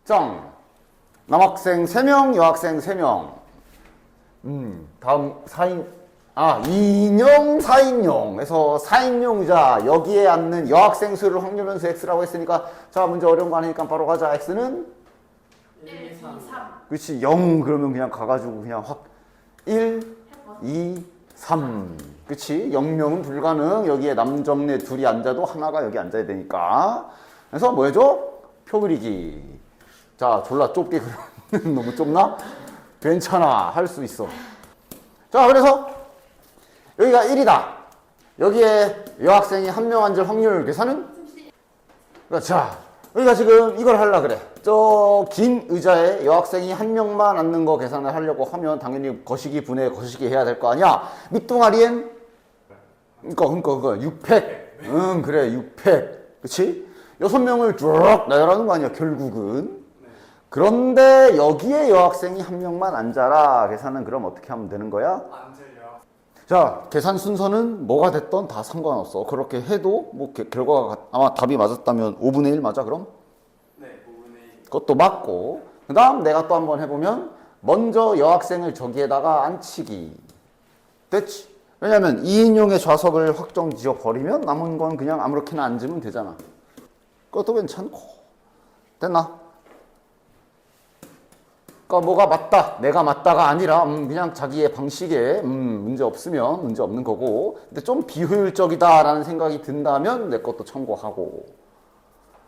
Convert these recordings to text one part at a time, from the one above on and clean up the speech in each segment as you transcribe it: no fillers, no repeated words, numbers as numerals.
정. 남학생 3명, 여학생 3명. 다음 4인, 2인용, 4인용에서 4인용 의자 여기에 앉는 여학생 수를 확률변수 x라고 했으니까 자, 문제 어려운 거 아니니까 바로 가자. x는 1, 2, 3. 그렇지. 0 그러면 그냥 가가지고 그냥 확 1, 2, 3. 그렇지. 0명은 불가능. 여기에 남정네 둘이 앉아도 하나가 여기 앉아야 되니까. 그래서 뭐 해줘? 표 그리기. 자, 졸라 좁게 그려. 너무 좁나? 괜찮아. 할 수 있어. 자, 그래서 여기가 1이다. 여기에 여학생이 한 명 앉을 확률 계산은? 그러니까 자, 우리가 지금 이걸 하려고 그래. 저 긴 의자에 여학생이 한 명만 앉는 거 계산을 하려고 하면 당연히 거시기 분해 거시기 해야 될 거 아니야. 밑동아리엔 그러니까 600. 응, 그래. 600. 그치? 6명을 쭉 나열하는 거 아니야, 결국은. 그런데 여기에 여학생이 한 명만 앉아라. 계산은 그럼 어떻게 하면 되는 거야? 앉으려. 자, 계산 순서는 뭐가 됐던 다 상관없어. 그렇게 해도 뭐 결과가 아마 답이 맞았다면 5분의 1 맞아, 그럼? 네, 5분의 1. 그것도 맞고. 그 다음 내가 또 한번 해보면 먼저 여학생을 저기에다가 앉히기. 됐지? 왜냐면 2인용의 좌석을 확정 지어버리면 남은 건 그냥 아무렇게나 앉으면 되잖아. 그것도 괜찮고. 됐나? 그러니까 뭐가 맞다, 내가 맞다가 아니라 그냥 자기의 방식에 문제 없으면 문제 없는 거고, 근데 좀 비효율적이다라는 생각이 든다면 내 것도 참고하고.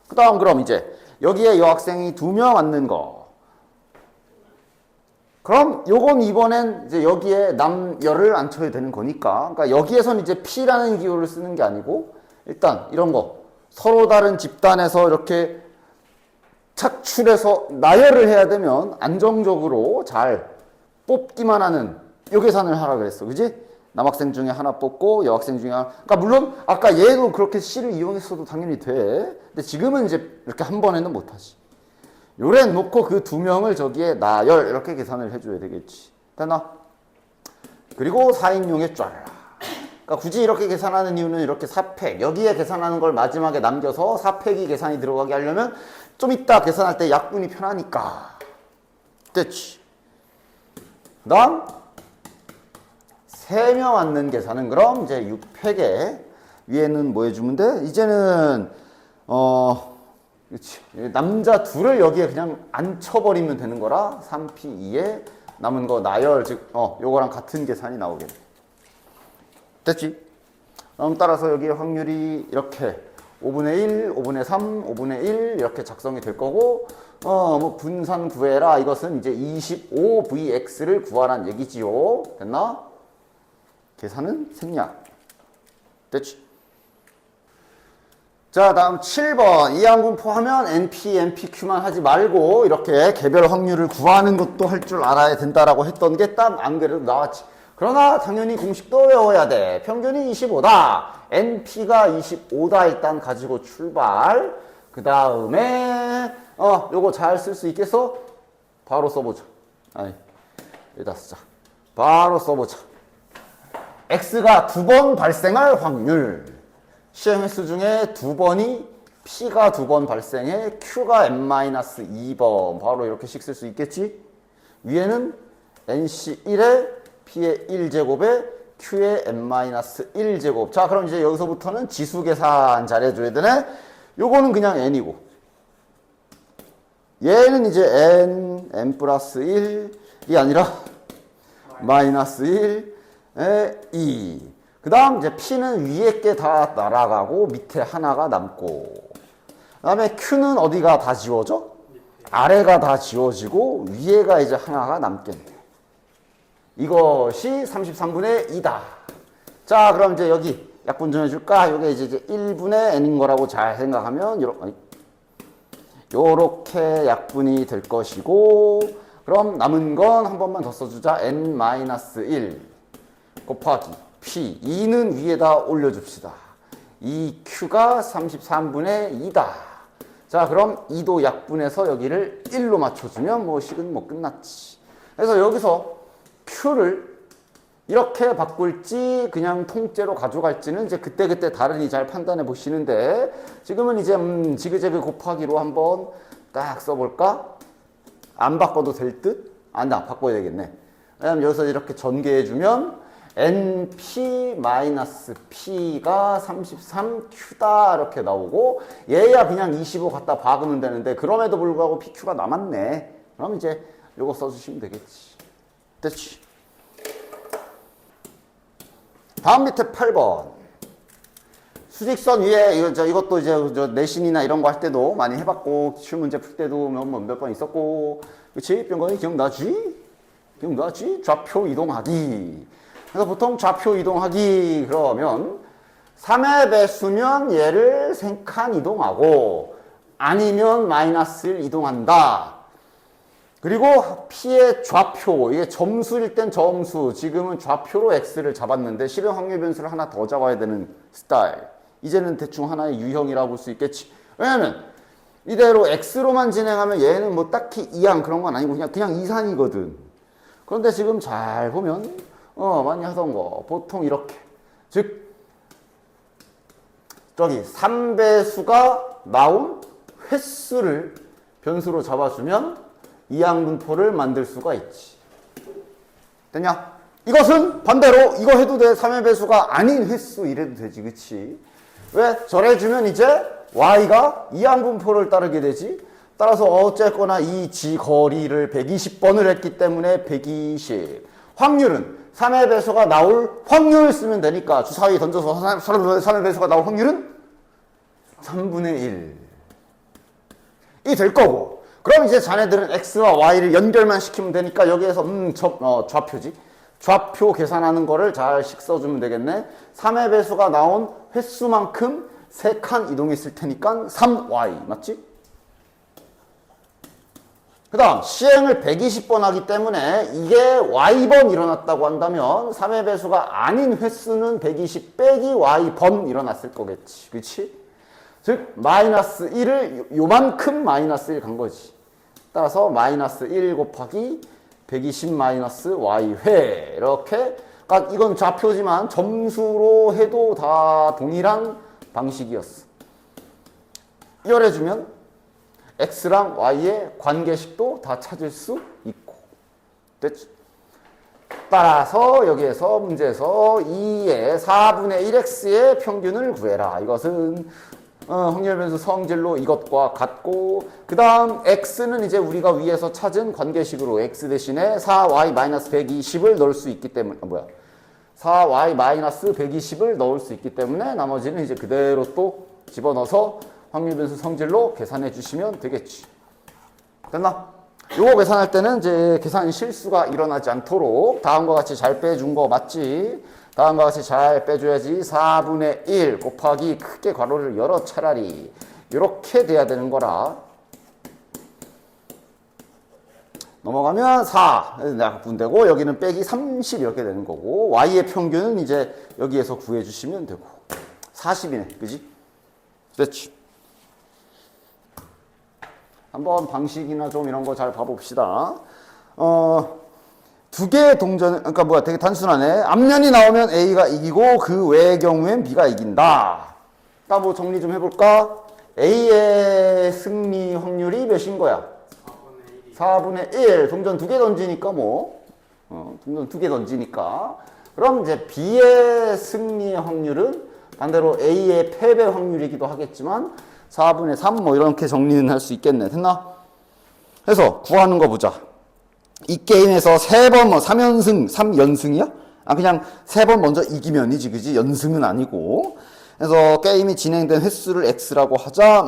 그 다음 그럼 이제 여기에 여학생이 2명 앉는 거. 그럼 요건 이번엔 이제 여기에 남여를 앉혀야 되는 거니까, 그러니까 여기에선 이제 P라는 기호를 쓰는 게 아니고 일단 이런 거 서로 다른 집단에서 이렇게 착출해서 나열을 해야 되면 안정적으로 잘 뽑기만 하는 요 계산을 하라 그랬어. 그지? 남학생 중에 하나 뽑고 여학생 중에 하나. 그러니까 물론 아까 얘도 그렇게 C를 이용했어도 당연히 돼. 근데 지금은 이제 이렇게 한 번에는 못하지. 요래 놓고 그 2명을 저기에 나열 이렇게 계산을 해줘야 되겠지. 됐나? 그리고 4인용에 쫙. 그러니까 굳이 이렇게 계산하는 이유는 이렇게 4팩 여기에 계산하는 걸 마지막에 남겨서 4팩이 계산이 들어가게 하려면 좀 이따 계산할 때 약분이 편하니까. 됐지. 그 다음 3명 앉는 계산은 그럼 이제 6팩에 위에는 뭐 해주면 돼? 이제는 그렇지. 남자 둘을 여기에 그냥 앉혀버리면 되는 거라 3P2에 남은 거 나열 즉 요거랑 같은 계산이 나오겠네. 됐지? 그럼 따라서 여기 확률이 이렇게 5분의 1, 5분의 3, 5분의 1 이렇게 작성이 될 거고 뭐 분산 구해라 이것은 이제 25VX를 구하란 얘기지요. 됐나? 계산은 생략. 됐지? 자, 다음 7번 이항분포하면 NP, NPQ만 하지 말고 이렇게 개별 확률을 구하는 것도 할 줄 알아야 된다라고 했던 게 딱 안 그래도 나왔지. 그러나 당연히 공식도 외워야 돼. 평균이 25다. NP가 25다 일단 가지고 출발. 그 다음에 요거 잘 쓸 수 있겠어? 바로 써보자. 아니, 여기다 쓰자. 바로 써보자. X가 2번 발생할 확률. 시행 횟수 중에 2번이 P가 2번 발생해 Q가 n-2번. 바로 이렇게씩 쓸 수 있겠지? 위에는 NC1에 P의 1제곱에 Q의 n-1제곱. 자, 그럼 이제 여기서부터는 지수 계산 잘해줘야 되네. 요거는 그냥 n이고. 얘는 이제 n 플러스 1이 아니라 마이너스 1에 2. 그 다음 이제 P는 위에 게 다 날아가고 밑에 하나가 남고. 그 다음에 Q는 어디가 다 지워져? 아래가 다 지워지고 위에가 이제 하나가 남겠네. 이것이 33분의 2다. 자, 그럼 이제 여기 약분 좀 해줄까? 이게 이제 1분의 n인 거라고 잘 생각하면 요렇게 약분이 될 것이고, 그럼 남은 건 한 번만 더 써주자. n-1 곱하기 P 2는 위에다 올려줍시다. 이 Q가 33분의 2다. 자, 그럼 2도 약분해서 여기를 1로 맞춰주면 뭐 식은 뭐 끝났지. 그래서 여기서 Q를 이렇게 바꿀지 그냥 통째로 가져갈지는 이제 그때그때 다르니 잘 판단해 보시는데, 지금은 이제 지그재그 곱하기로 한번 딱 써볼까? 안 바꿔도 될 듯? 나 바꿔야 되겠네. 왜냐면 여기서 이렇게 전개해주면 NP-P가 33Q다 이렇게 나오고 얘야 그냥 25 갖다 박으면 되는데 그럼에도 불구하고 PQ가 남았네. 그럼 이제 요거 써주시면 되겠지. 됐지? 다음 밑에 8번. 수직선 위에 이것도 이제 내신이나 이런 거 할 때도 많이 해봤고 기출문제 풀 때도 몇 번 있었고 그치? 병건이 기억나지? 기억나지? 좌표 이동하기. 그래서 보통 좌표 이동하기 그러면 3의 배수면 얘를 3칸 이동하고 아니면 -1 이동한다. 그리고 P의 좌표, 이게 점수일 땐 점수, 지금은 좌표로 X를 잡았는데 실현 확률 변수를 하나 더 잡아야 되는 스타일. 이제는 대충 하나의 유형이라고 볼 수 있겠지. 왜냐면 이대로 X로만 진행하면 얘는 뭐 딱히 이항 그런 건 아니고 그냥 이산이거든. 그런데 지금 잘 보면 많이 하던 거 보통 이렇게. 즉 저기 3배수가 나온 횟수를 변수로 잡아주면 이항분포를 만들 수가 있지. 됐냐? 이것은 반대로 이거 해도 돼. 3의 배수가 아닌 횟수 이래도 되지. 그치? 왜? 저래주면 이제 y가 이항분포를 따르게 되지. 따라서 어쨌거나 이 지거리를 120번을 했기 때문에 120. 확률은 3의 배수가 나올 확률을 쓰면 되니까 주사위 던져서 3의 배수가 나올 확률은 3분의 1이 될 거고. 그럼 이제 자네들은 x와 y를 연결만 시키면 되니까 여기에서 좌표지. 좌표 계산하는 거를 잘씩 써주면 되겠네. 3의 배수가 나온 횟수만큼 3칸 이동했을 테니까 3y 맞지? 그 다음 시행을 120번 하기 때문에 이게 y번 일어났다고 한다면 3의 배수가 아닌 횟수는 120 빼기 y번 일어났을 거겠지. 그치? 즉 -1을 요만큼 -1 간 거지. 따라서 -1 곱하기 120 y회 이렇게. 그러니까 이건 좌표지만 점수로 해도 다 동일한 방식이었어. 이열해주면 x랑 y의 관계식도 다 찾을 수 있고. 됐지? 따라서 여기에서 문제에서 2의 4분의 1x의 평균을 구해라. 이것은 확률 변수 성질로 이것과 같고, 그 다음 x는 이제 우리가 위에서 찾은 관계식으로 x 대신에 4y-120을 넣을 수 있기 때문에 4y-120을 넣을 수 있기 때문에 나머지는 이제 그대로 또 집어넣어서 확률 변수 성질로 계산해 주시면 되겠지. 됐나? 요거 계산할 때는 이제 계산 실수가 일어나지 않도록 다음과 같이 잘 빼준 거 맞지? 다음과 같이 잘 빼줘야지. 4분의 1 곱하기 크게 괄호를 열어 차라리 이렇게 돼야 되는 거라. 넘어가면 4 약분되고 여기는 빼기 30 이렇게 되는 거고 y의 평균은 이제 여기에서 구해주시면 되고 40이네. 그지? 됐지? 한번 방식이나 좀 이런 거 잘 봐봅시다. 두 개의 동전, 그러니까 되게 단순하네. 앞면이 나오면 A가 이기고 그 외의 경우엔 B가 이긴다. 딱 뭐 정리 좀 해볼까? A의 승리 확률이 몇인 거야? 4분의 1. 동전 두 개 던지니까 동전 두 개 던지니까. 그럼 이제 B의 승리의 확률은 반대로 A의 패배 확률이기도 하겠지만 4분의 3 이렇게 정리는 할 수 있겠네. 됐나? 그래서 구하는 거 보자. 이 게임에서 3번 3연승, 3연승이야? 그냥 3번 먼저 이기면이지, 그지? 연승은 아니고. 그래서 게임이 진행된 횟수를 x라고 하자.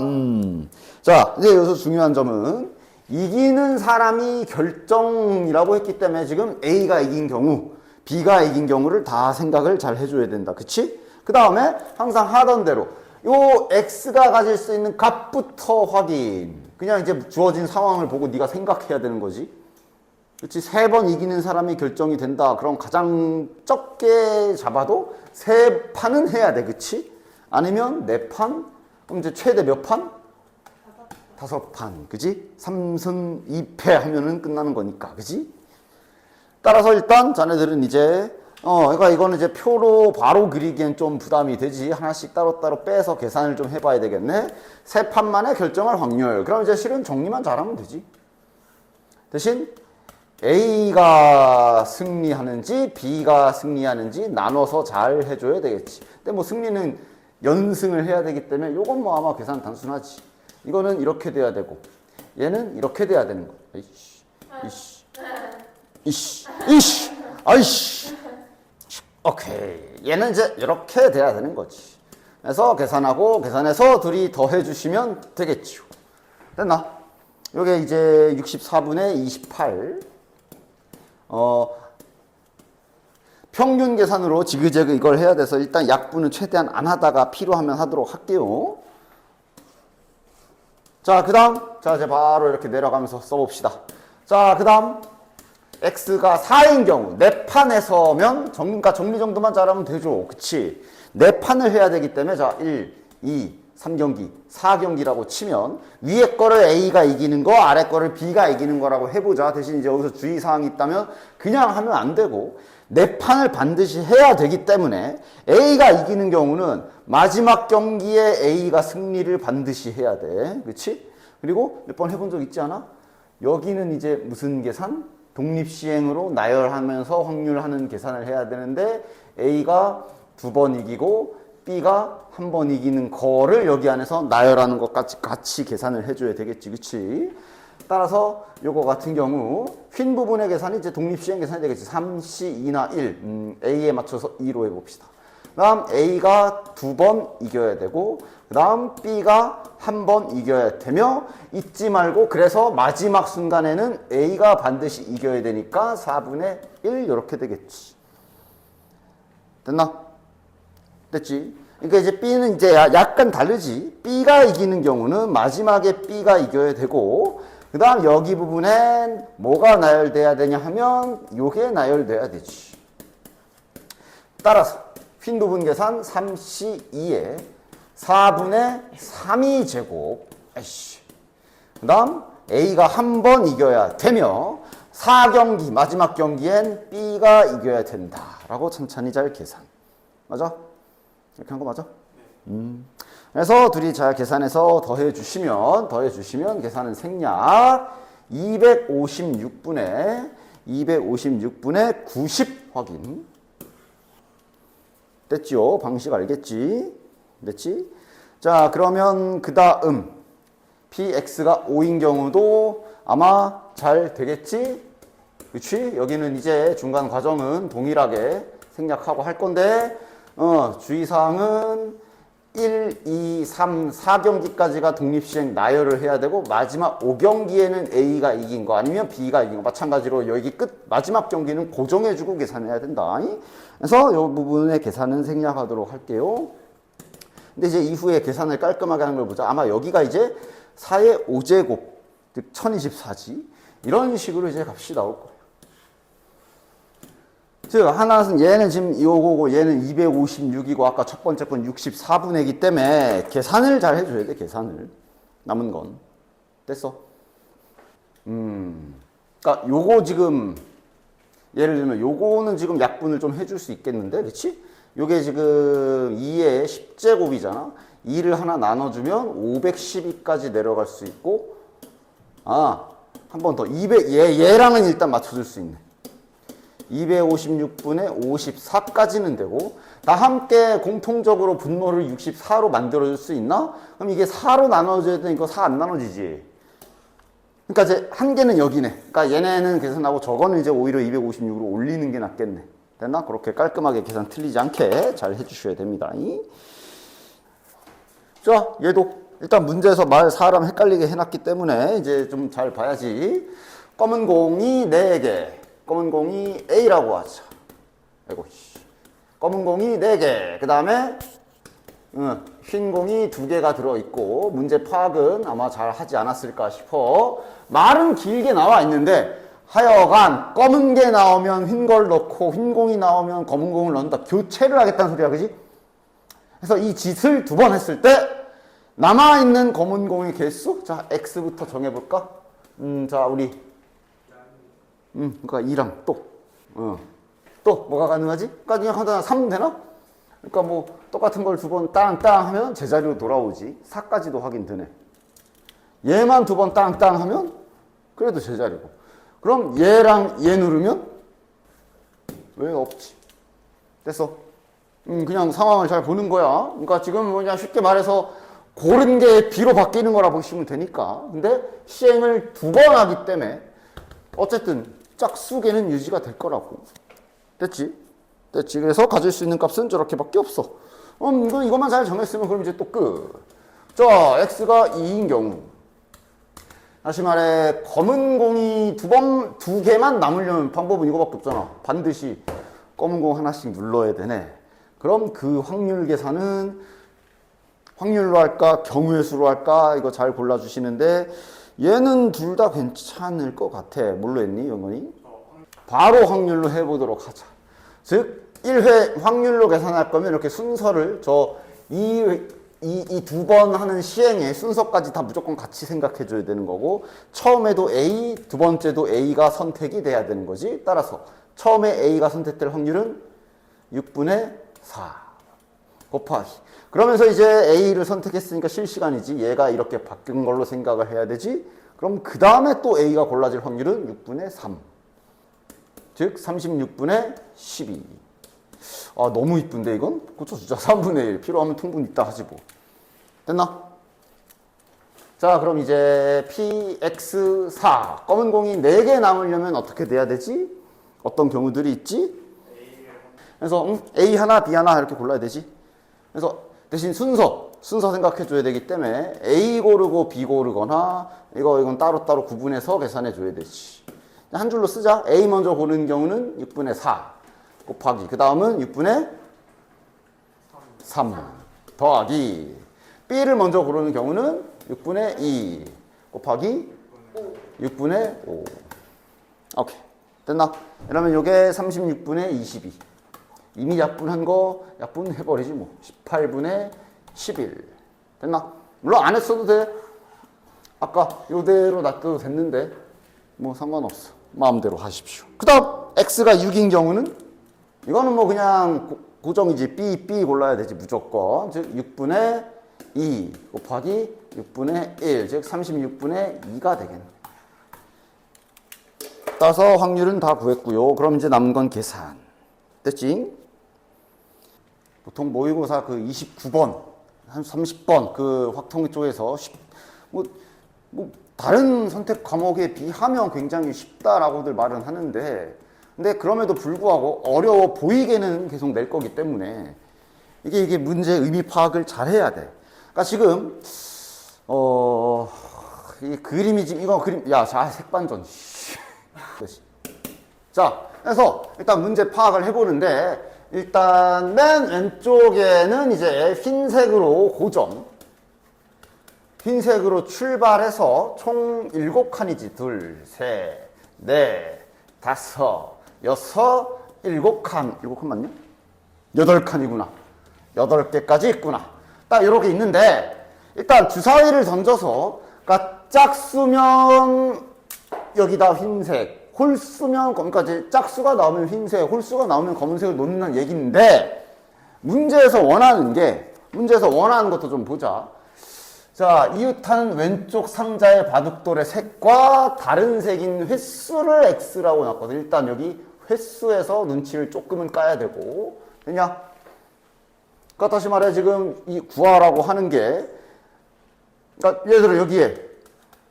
자, 이제 여기서 중요한 점은 이기는 사람이 결정이라고 했기 때문에 지금 A가 이긴 경우, B가 이긴 경우를 다 생각을 잘 해줘야 된다. 그치? 그 다음에 항상 하던 대로 요 x가 가질 수 있는 값부터 확인. 그냥 이제 주어진 상황을 보고 네가 생각해야 되는 거지. 그치? 3번 이기는 사람이 결정이 된다. 그럼 가장 적게 잡아도 3판은 해야 돼. 그치? 아니면 4판? 그럼 이제 최대 몇 판? 5판. 그치? 3승 2패 하면은 끝나는 거니까. 그치? 따라서 일단 자네들은 이제 그러니까 이거는 이제 표로 바로 그리기엔 좀 부담이 되지. 하나씩 따로따로 빼서 계산을 좀 해봐야 되겠네. 세 판 만에 결정할 확률. 그럼 이제 실은 정리만 잘하면 되지. 대신 A가 승리하는지 B가 승리하는지 나눠서 잘 해줘야 되겠지. 근데 뭐 승리는 연승을 해야 되기 때문에 요건 뭐 아마 계산 단순하지. 이거는 이렇게 돼야 되고 얘는 이렇게 돼야 되는 거. 이씨. 아이씨. 오케이. 얘는 이제 이렇게 돼야 되는 거지. 그래서 계산해서 둘이 더해 주시면 되겠지요. 됐나? 요게 이제 64분의 28. 평균 계산으로 지그재그 이걸 해야 돼서 일단 약분은 최대한 안 하다가 필요하면 하도록 할게요. 자, 그 다음. 자, 이제 바로 이렇게 내려가면서 써봅시다. 자, 그 다음. X가 4인 경우, 4판에서면 그러니까 정리 정도만 잘하면 되죠. 그치? 4판을 해야 되기 때문에, 자, 1, 2, 3경기, 4경기라고 치면, 위에 거를 A가 이기는 거, 아래 거를 B가 이기는 거라고 해보자. 대신 이제 여기서 주의사항이 있다면, 그냥 하면 안 되고, 4판을 반드시 해야 되기 때문에, A가 이기는 경우는, 마지막 경기에 A가 승리를 반드시 해야 돼. 그치? 그리고 몇 번 해본 적 있지 않아? 여기는 이제 무슨 계산? 독립시행으로 나열하면서 확률하는 계산을 해야 되는데 A가 2번 이기고 B가 1번 이기는 거를 여기 안에서 나열하는 것까지 같이 계산을 해줘야 되겠지. 그치? 따라서 요거 같은 경우 휜 부분의 계산이 이제 독립시행 계산이 되겠지. 3C, 2나 1 A에 맞춰서 2로 해봅시다. 그 다음 A가 2번 이겨야 되고 그 다음 B가 1번 이겨야 되며 잊지 말고 그래서 마지막 순간에는 A가 반드시 이겨야 되니까 4분의 1 이렇게 되겠지. 됐나? 됐지? 그러니까 이제 B는 이제 약간 다르지. B가 이기는 경우는 마지막에 B가 이겨야 되고 그 다음 여기 부분엔 뭐가 나열돼야 되냐 하면 요게 나열돼야 되지. 따라서 휜 부분 계산 3C2에 4분의 3이 제곱. 그 다음 A가 1번 이겨야 되며 4경기 마지막 경기엔 B가 이겨야 된다라고 천천히 잘 계산. 맞아? 이렇게 한 거 맞아? 그래서 둘이 잘 계산해서 더해 주시면 계산은 생략 256분의 90 확인. 됐지요? 방식 알겠지? 됐지? 자, 그러면 그 다음 px가 5인 경우도 아마 잘 되겠지? 그치? 여기는 이제 중간 과정은 동일하게 생략하고 할 건데 주의사항은 1, 2, 3, 4경기까지가 독립시행 나열을 해야 되고 마지막 5경기에는 A가 이긴 거 아니면 B가 이긴 거 마찬가지로 여기 끝 마지막 경기는 고정해주고 계산해야 된다. 그래서 이 부분의 계산은 생략하도록 할게요. 근데 이제 이후에 계산을 깔끔하게 하는 걸 보자. 아마 여기가 이제 4의 5제곱 즉 1024지 이런 식으로 이제 값이 나올 거예요. 즉 하나는 얘는 지금 요거고 얘는 256이고 아까 첫 번째 건 64분의이기 때문에 계산을 잘 해줘야 돼. 계산을 남은 건 됐어. 그러니까 요거 지금 예를 들면 요거는 지금 약분을 좀 해줄 수 있겠는데, 그렇지? 요게 지금 2의 10제곱이잖아. 2를 하나 나눠주면 512까지 내려갈 수 있고, 한 번 더 얘랑은 일단 맞춰줄 수 있네. 256분의 54까지는 되고 다 함께 공통적으로 분모를 64로 만들어줄 수 있나? 그럼 이게 4로 나눠져야 되니까 4 안 나눠지지. 그러니까 이제 한 개는 여기네. 그러니까 얘네는 계산하고 저거는 이제 오히려 256으로 올리는 게 낫겠네. 됐나? 그렇게 깔끔하게 계산 틀리지 않게 잘 해주셔야 됩니다. 자, 얘도 일단 문제에서 사람 헷갈리게 해놨기 때문에 이제 좀 잘 봐야지. 검은 공이 4개. 검은 공이 A라고 하자. 아이고, 검은 공이 4개. 그 다음에 흰 공이 2개가 들어있고 문제 파악은 아마 잘 하지 않았을까 싶어. 말은 길게 나와 있는데 하여간 검은 게 나오면 흰 걸 넣고 흰 공이 나오면 검은 공을 넣는다. 교체를 하겠다는 소리야. 그지? 그래서 이 짓을 2번 했을 때 남아있는 검은 공의 개수? 자, X부터 정해볼까? 자, 우리 그러니까 2랑 또 또 뭐가 가능하지? 그러니까 그냥 하나 3 되나? 그러니까 뭐 똑같은 걸 두 번 땅땅 하면 제자리로 돌아오지. 4까지도 확인되네. 얘만 두 번 땅땅 하면 그래도 제자리고. 그럼 얘랑 얘 누르면 왜 없지? 됐어. 그냥 상황을 잘 보는 거야. 그러니까 지금 그냥 쉽게 말해서 고른 게 B로 바뀌는 거라 보시면 되니까. 근데 시행을 두 번 하기 때문에 어쨌든 짝수계는 유지가 될 거라고. 됐지? 됐지? 그래서 가질 수 있는 값은 저렇게밖에 없어. 이것만 잘 정했으면 그럼 이제 또 끝. 자, x가 2인 경우. 다시 말해 검은 공이 두 개만 남으려면 방법은 이거밖에 없잖아. 반드시 검은 공 하나씩 눌러야 되네. 그럼 그 확률 계산은 확률로 할까 경우의 수로 할까 이거 잘 골라주시는데 얘는 둘 다 괜찮을 것 같아. 뭘로 했니 영건이? 바로 확률로 해보도록 하자. 즉 1회 확률로 계산할 거면 이렇게 순서를 이 두 번 하는 시행의 순서까지 다 무조건 같이 생각해 줘야 되는 거고 처음에도 A, 두 번째도 A가 선택이 돼야 되는 거지. 따라서 처음에 A가 선택될 확률은 6분의 4 곱하기 그러면서 이제 A를 선택했으니까 실시간이지. 얘가 이렇게 바뀐 걸로 생각을 해야 되지. 그럼 그 다음에 또 A가 골라질 확률은 6분의 3 즉 36분의 12. 아 너무 이쁜데 이건? 고쳐주자. 3분의 1 필요하면 통분 있다 하지 뭐. 됐나? 자 그럼 이제 PX4 검은 공이 4개 남으려면 어떻게 돼야 되지? 어떤 경우들이 있지? 그래서 A 하나 B 하나 이렇게 골라야 되지. 그래서 대신 순서 생각해 줘야 되기 때문에 A 고르고 B 고르거나 이건 따로따로 구분해서 계산해 줘야 되지. 한 줄로 쓰자. A 먼저 고르는 경우는 6분의 4 곱하기 그 다음은 6분의 3 더하기 B를 먼저 고르는 경우는 6분의 2 곱하기 6분의 5 오케이 됐나? 그러면 이게 36분의 22 이미 약분한 거 약분해버리지 뭐. 18분의 11 됐나? 물론 안 했어도 돼. 아까 요대로 놔둬도 됐는데 뭐 상관없어. 마음대로 하십시오. 그 다음 x가 6인 경우는 이거는 뭐 그냥 고정이지. B 골라야 되지 무조건. 즉 6분의 2 곱하기 6분의 1 즉 36분의 2가 되겠네. 따라서 확률은 다 구했고요. 그럼 이제 남은 건 계산. 됐지? 보통 모의고사 그 29번, 한 30번 그 확통 쪽에서 뭐 다른 선택 과목에 비하면 굉장히 쉽다라고들 말은 하는데 근데 그럼에도 불구하고 어려워 보이게는 계속 낼 거기 때문에 이게 문제의 의미 파악을 잘 해야 돼. 그러니까 지금 이 그림이 지금 이거 그림 자 색반전 자 그래서 일단 문제 파악을 해보는데 일단 맨 왼쪽에는 이제 흰색으로 고정 흰색으로 출발해서 총 7칸이지. 2, 3, 4, 5, 6, 7칸. 7칸 맞냐? 8칸이구나. 8개까지 있구나. 딱 이렇게 있는데 일단 주사위를 던져서 그러니까 짝수면 여기다 흰색, 홀수면 그러니까 이제 짝수가 나오면 흰색, 홀수가 나오면 검은색을 놓는 얘기인데 문제에서 원하는 것도 좀 보자. 자, 이웃하는 왼쪽 상자의 바둑돌의 색과 다른 색인 횟수를 X라고 놨거든. 일단 여기 횟수에서 눈치를 조금은 까야 되고. 됐냐? 그러니까 다시 말해 지금 이 구하라고 하는 게 그러니까 예를 들어 여기에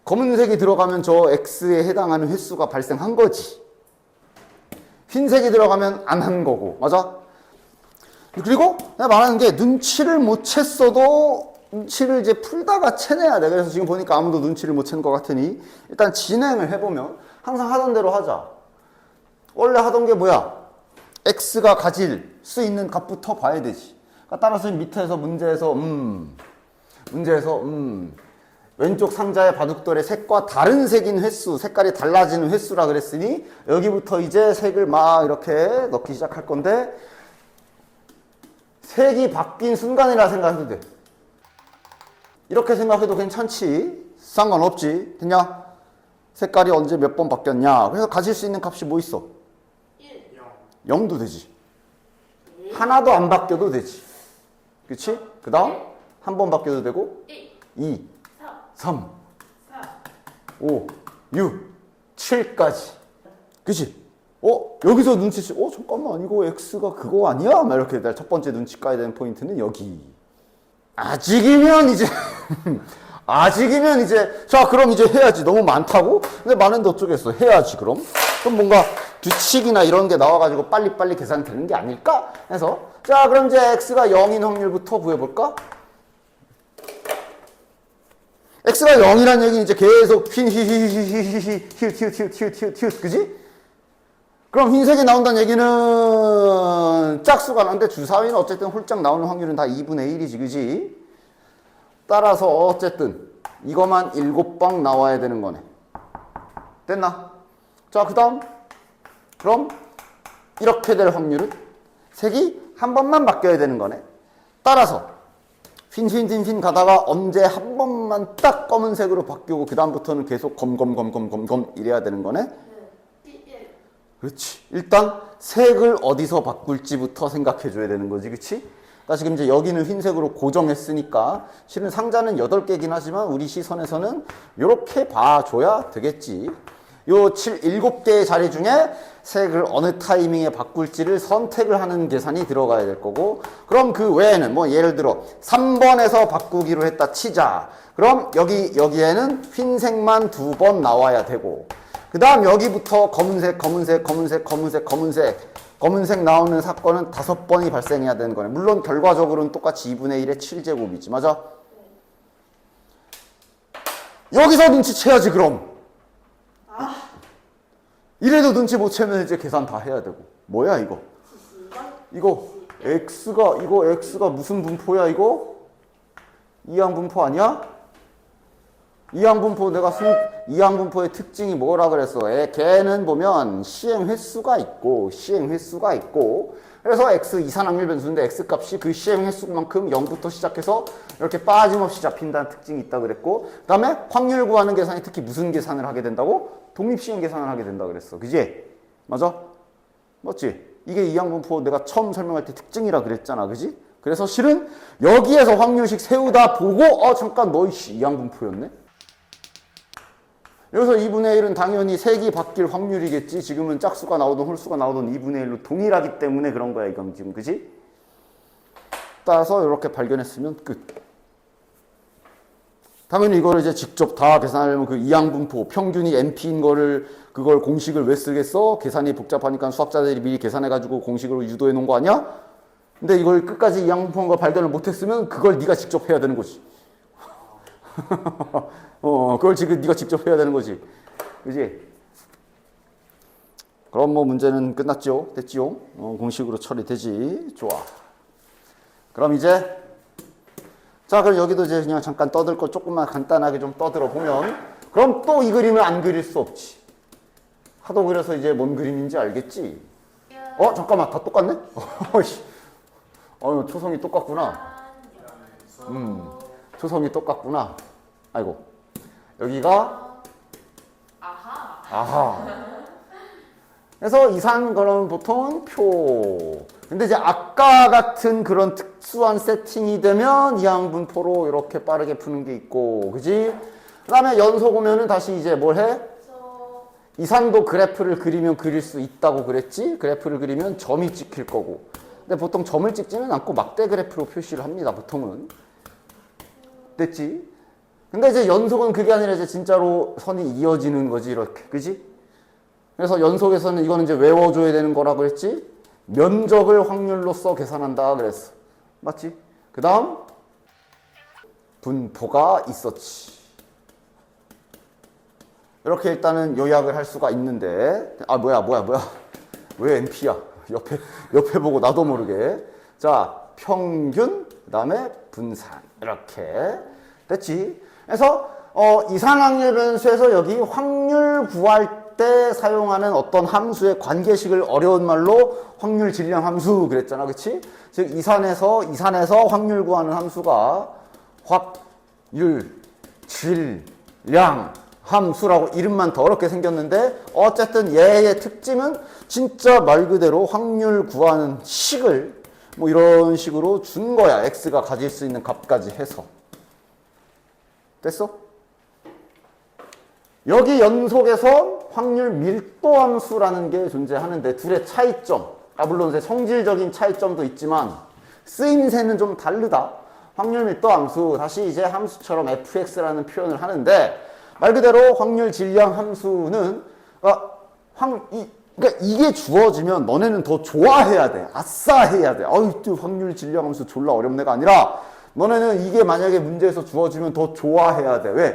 검은색이 들어가면 저 X에 해당하는 횟수가 발생한 거지. 흰색이 들어가면 안 한 거고. 맞아? 그리고 내가 말하는 게 눈치를 못 챘어도 눈치를 이제 풀다가 채내야 돼. 그래서 지금 보니까 아무도 눈치를 못 채는 것 같으니 일단 진행을 해보면 항상 하던 대로 하자. 원래 하던 게 뭐야? X가 가질 수 있는 값부터 봐야 되지. 그러니까 따라서 밑에서 문제에서 왼쪽 상자의 바둑돌의 색과 다른 색인 횟수, 색깔이 달라지는 횟수라 그랬으니 여기부터 이제 색을 막 이렇게 넣기 시작할 건데 색이 바뀐 순간이라 생각해도 돼. 이렇게 생각해도 괜찮지. 상관없지. 됐냐? 색깔이 언제 몇 번 바뀌었냐. 그래서 가질 수 있는 값이 뭐 있어? 1, 0. 0도 되지. 하나도 안 바뀌어도 되지. 그치? 그 다음 한 번 바뀌어도 되고 2, 3, 5, 6, 7까지. 그치? 여기서 눈치채. 잠깐만, 이거 X가 그거 아니야? 막 이렇게 첫 번째 눈치 까야 되는 포인트는 여기. 아직이면 이제, 자, 그럼 이제 해야지. 너무 많다고? 근데 많은데 어쩌겠어. 해야지, 그럼. 그럼 뭔가 규칙이나 이런 게 나와가지고 빨리빨리 계산되는 게 아닐까? 해서. 자, 그럼 이제 X가 0인 확률부터 구해볼까? X가 0이라는 얘기는 이제 계속 그지? 그럼 흰색이 나온다는 얘기는 짝수가 나오는데 주사위는 어쨌든 홀짝 나오는 확률은 다 2분의 1이지, 그지? 따라서 어쨌든 이거만 7방 나와야 되는 거네. 됐나? 자, 그 다음 그럼 이렇게 될 확률은 색이 한 번만 바뀌어야 되는 거네. 따라서 핀 가다가 언제 한 번만 딱 검은색으로 바뀌고 그 다음부터는 계속 검 이래야 되는 거네. 그렇지. 일단 색을 어디서 바꿀지부터 생각해 줘야 되는 거지, 그렇지? 그러니까 지금 이제 여기는 흰색으로 고정했으니까 실은 상자는 8개긴 하지만 우리 시선에서는 이렇게 봐줘야 되겠지. 요 7개의 자리 중에 색을 어느 타이밍에 바꿀지를 선택을 하는 계산이 들어가야 될 거고, 그럼 그 외에는 뭐 예를 들어 3번에서 바꾸기로 했다 치자. 그럼 여기에는 흰색만 2번 나와야 되고, 그 다음 여기부터 검은색 나오는 사건은 5번이 발생해야 되는 거네. 물론 결과적으로는 똑같이 2분의 1의 7제곱이지. 맞아? 여기서 눈치채야지 그럼. 이래도 눈치 못 채면 이제 계산 다 해야 되고. 뭐야 이거? 이거 X가 무슨 분포야 이거? 이항분포 아니야? 이항분포 이항분포의 특징이 뭐라 그랬어? 걔는 보면 시행 횟수가 있고 그래서 X 이산확률 변수인데 X 값이 그 시행 횟수만큼 0부터 시작해서 이렇게 빠짐없이 잡힌다는 특징이 있다 그랬고, 그 다음에 확률 구하는 계산이 특히 무슨 계산을 하게 된다고? 독립시행 계산을 하게 된다 그랬어. 그지? 맞아? 맞지? 이게 이항분포 내가 처음 설명할 때 특징이라 그랬잖아. 그지? 그래서 실은 여기에서 확률식 세우다 보고 잠깐 너 이항분포였네? 여기서 2분의 1은 당연히 색이 바뀔 확률이겠지. 지금은 짝수가 나오든 홀수가 나오든 2분의 1로 동일하기 때문에 그런 거야, 이건 지금. 그지? 따라서 이렇게 발견했으면 끝. 당연히 이거를 이제 직접 다 계산하려면 그 이항분포, 평균이 NP인 그걸 공식을 왜 쓰겠어? 계산이 복잡하니까 수학자들이 미리 계산해가지고 공식으로 유도해 놓은 거 아니야? 근데 이걸 끝까지 이항분포인 걸 발견을 못했으면 그걸 네가 직접 해야 되는 거지. 그걸 지금 네가 직접 해야 되는 거지. 그지? 그럼 뭐 문제는 끝났죠? 됐지요? 공식으로 처리되지. 좋아. 그럼 이제 자, 그럼 여기도 이제 그냥 잠깐 떠들 거 조금만 간단하게 좀 떠들어 보면, 그럼 또 이 그림을 안 그릴 수 없지. 하도 그려서 이제 뭔 그림인지 알겠지? 잠깐만, 다 똑같네? 초성이 똑같구나. 초성이 똑같구나. 아이고. 여기가 아하. 그래서 이산 그러면 보통은 표. 근데 이제 아까 같은 그런 특수한 세팅이 되면 이항분포로 이렇게 빠르게 푸는 게 있고, 그지? 그 다음에 연속 오면은 다시 이제 뭘 해? 이산도 그래프를 그리면 그릴 수 있다고 그랬지? 그래프를 그리면 점이 찍힐 거고. 근데 보통 점을 찍지는 않고 막대 그래프로 표시를 합니다, 보통은. 됐지? 근데 이제 연속은 그게 아니라 이제 진짜로 선이 이어지는 거지, 이렇게. 그지? 그래서 연속에서는 이거는 이제 외워줘야 되는 거라고 했지? 면적을 확률로서 계산한다 그랬어. 맞지? 그 다음 분포가 있었지. 이렇게 일단은 요약을 할 수가 있는데, 뭐야 왜 NP야? 옆에 보고 나도 모르게. 자, 평균, 그 다음에 분산, 이렇게 됐지. 그래서 이산확률 변수에서 여기 확률 구할 때 사용하는 어떤 함수의 관계식을 어려운 말로 확률 질량 함수 그랬잖아. 그치? 즉 이산에서 확률 구하는 함수가 확률 질량 함수라고 이름만 더럽게 생겼는데 어쨌든 얘의 특징은 진짜 말 그대로 확률 구하는 식을 뭐 이런 식으로 준 거야. x가 가질 수 있는 값까지 해서. 됐어? 여기 연속에서 확률 밀도 함수라는 게 존재하는데 둘의 차이점, 물론 이제 성질적인 차이점도 있지만 쓰임새는 좀 다르다. 확률 밀도 함수, 다시 이제 함수처럼 fx라는 표현을 하는데 말 그대로 확률 질량 함수는 그러니까 이게 주어지면 너네는 더 좋아해야 돼. 아싸 해야 돼. 어이, 또 확률 질량 함수 졸라 어렵네가 아니라 너네는 이게 만약에 문제에서 주어지면 더 좋아해야 돼. 왜?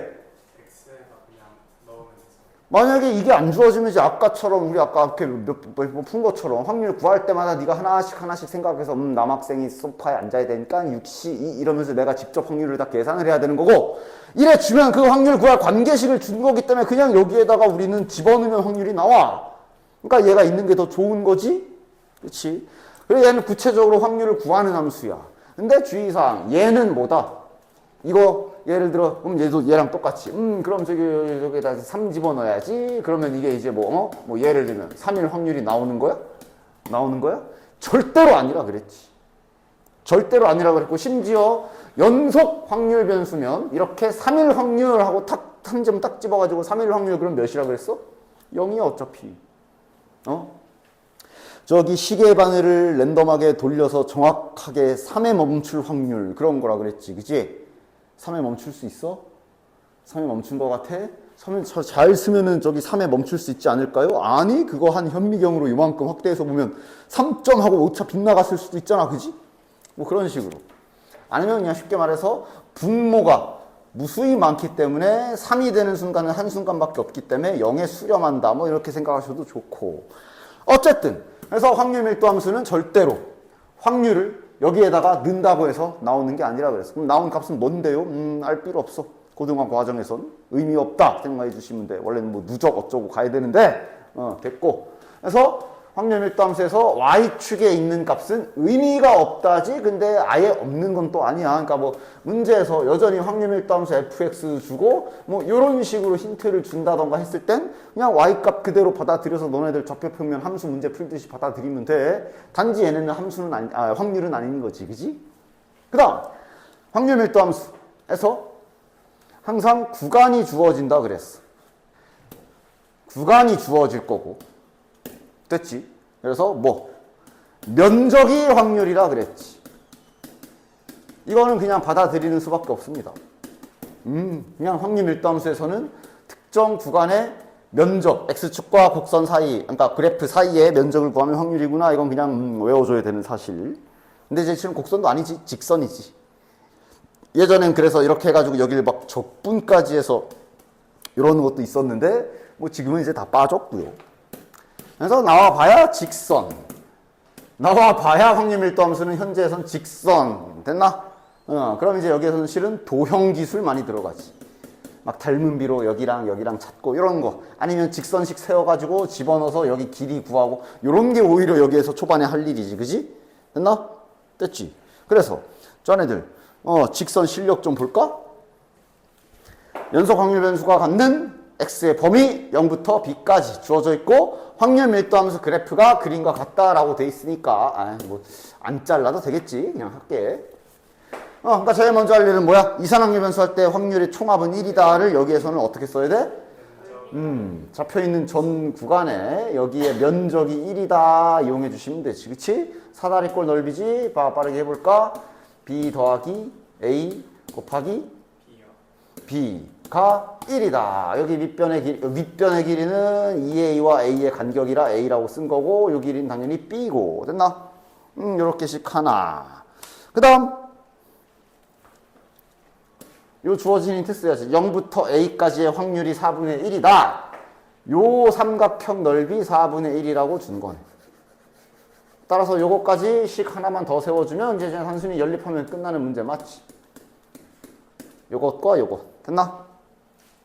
X가 그냥 넣으면 돼서. 만약에 이게 안 주어지면 이제 아까처럼 우리 아까 이렇게 푼 것처럼 확률 구할 때마다 네가 하나씩 생각해서 남학생이 소파에 앉아야 되니까 6시2 이러면서 내가 직접 확률을 다 계산을 해야 되는 거고 이래 주면 그 확률 구할 관계식을 준 거기 때문에 그냥 여기에다가 우리는 집어넣으면 확률이 나와. 그러니까 얘가 있는 게 더 좋은 거지? 그렇지? 그래서 얘는 구체적으로 확률을 구하는 함수야. 근데 주의사항 얘는 뭐다? 이거 예를 들어 그럼 얘도 얘랑 똑같이 그럼 저기다 3 집어넣어야지. 그러면 이게 이제 뭐 예를 들면 3일 확률이 나오는 거야? 나오는 거야? 절대로 아니라 그랬지. 절대로 아니라 그랬고 심지어 연속 확률 변수면 이렇게 3일 확률하고 탁 한 점 딱 집어가지고 3일 확률 그럼 몇이라 그랬어? 0이야 어차피. 저기 시계 바늘을 랜덤하게 돌려서 정확하게 3에 멈출 확률 그런 거라 그랬지. 그치? 3에 멈출 수 있어? 3에 멈춘 거 같아? 3에 잘 쓰면은 저기 3에 멈출 수 있지 않을까요? 아니 그거 한 현미경으로 이만큼 확대해서 보면 3점 하고 5차 빗나갔을 수도 있잖아. 그지? 뭐 그런 식으로. 아니면 그냥 쉽게 말해서 분모가 무수히 많기 때문에 3이 되는 순간은 한순간밖에 없기 때문에 0에 수렴한다. 뭐 이렇게 생각하셔도 좋고. 어쨌든 그래서 확률 밀도 함수는 절대로 확률을 여기에다가 넣는다고 해서 나오는 게 아니라 그랬어. 그럼 나온 값은 뭔데요? 알 필요 없어. 고등학 과정에선 의미 없다 생각해 주시면 돼. 원래는 뭐 누적 어쩌고 가야 되는데 됐고. 그래서 확률 밀도 함수에서 y축에 있는 값은 의미가 없다지. 근데 아예 없는 건 또 아니야. 그러니까 뭐 문제에서 여전히 확률 밀도 함수 fx 주고 뭐 이런 식으로 힌트를 준다던가 했을 땐 그냥 y 값 그대로 받아들여서 너네들 좌표평면 함수 문제 풀듯이 받아들이면 돼. 단지 얘네는 함수는 확률은 아닌 거지. 그지? 그다음 확률 밀도 함수에서 항상 구간이 주어진다 그랬어. 구간이 주어질 거고. 됐지? 그래서 뭐 면적이 확률이라 그랬지. 이거는 그냥 받아들이는 수밖에 없습니다. 그냥 확률 밀도 함수에서는 특정 구간의 면적, x축과 곡선 사이, 그러니까 그래프 사이의 면적을 구하면 확률이구나. 이건 그냥 외워줘야 되는 사실. 근데 이제 지금 곡선도 아니지, 직선이지. 예전엔 그래서 이렇게 해가지고 여기를 막 적분까지 해서 이런 것도 있었는데 뭐 지금은 이제 다 빠졌고요. 그래서 나와봐야 직선. 나와봐야 확률 밀도 함수는 현재에선 직선. 됐나? 그럼 이제 여기에서는 실은 도형 기술 많이 들어가지. 막 닮은 비로 여기랑 찾고 이런 거. 아니면 직선식 세워가지고 집어넣어서 여기 길이 구하고 이런 게 오히려 여기에서 초반에 할 일이지. 그지? 됐나? 됐지? 그래서 자네들 직선 실력 좀 볼까? 연속 확률 변수가 갖는 x의 범위 0부터 b까지 주어져 있고 확률 밀도 함수 그래프가 그림과 같다라고 돼 있으니까 뭐 안 잘라도 되겠지. 그냥 할게. 그러니까 제일 먼저 할 일은 뭐야? 이산확률 변수 할 때 확률의 총합은 1이다를 여기에서는 어떻게 써야 돼? 잡혀있는 전 구간에 여기에 면적이 1이다 이용해 주시면 되지. 그치? 사다리꼴 넓이지. 빠르게 해볼까? b 더하기 a 곱하기 b가 1이다. 여기 윗변의 길이는 2a와 a의 간격이라 a라고 쓴 거고 요 길이는 당연히 b고. 됐나? 요렇게씩 하나. 그 다음 요 주어진 힌트 써야지. 0부터 a까지의 확률이 4분의 1이다. 요 삼각형 넓이 4분의 1이라고 준 거네. 따라서 요거까지 식 하나만 더 세워주면 이제 단순히 연립하면 끝나는 문제 맞지? 요것과 요것. 됐나?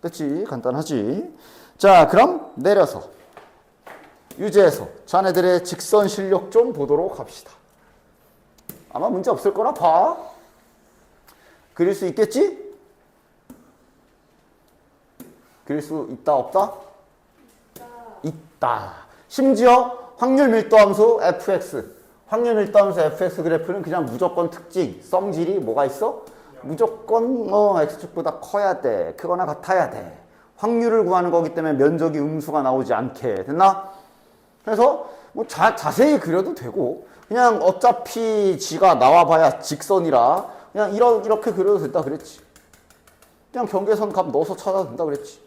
됐지? 간단하지? 자, 그럼 내려서 유제에서 자네들의 직선 실력 좀 보도록 합시다. 아마 문제 없을 거라 봐. 그릴 수 있겠지? 그릴 수 있다 없다? 있다. 심지어 확률 밀도함수 fx, 확률 밀도함수 fx 그래프는 그냥 무조건 특징, 성질이 뭐가 있어? 무조건 x축보다 커야 돼. 크거나 같아야 돼. 확률을 구하는 거기 때문에 면적이 음수가 나오지 않게 됐나? 그래서 뭐 자세히 그려도 되고 그냥 어차피 지가 나와봐야 직선이라 그냥 이렇게 그려도 된다 그랬지. 그냥 경계선 값 넣어서 찾아도 된다 그랬지.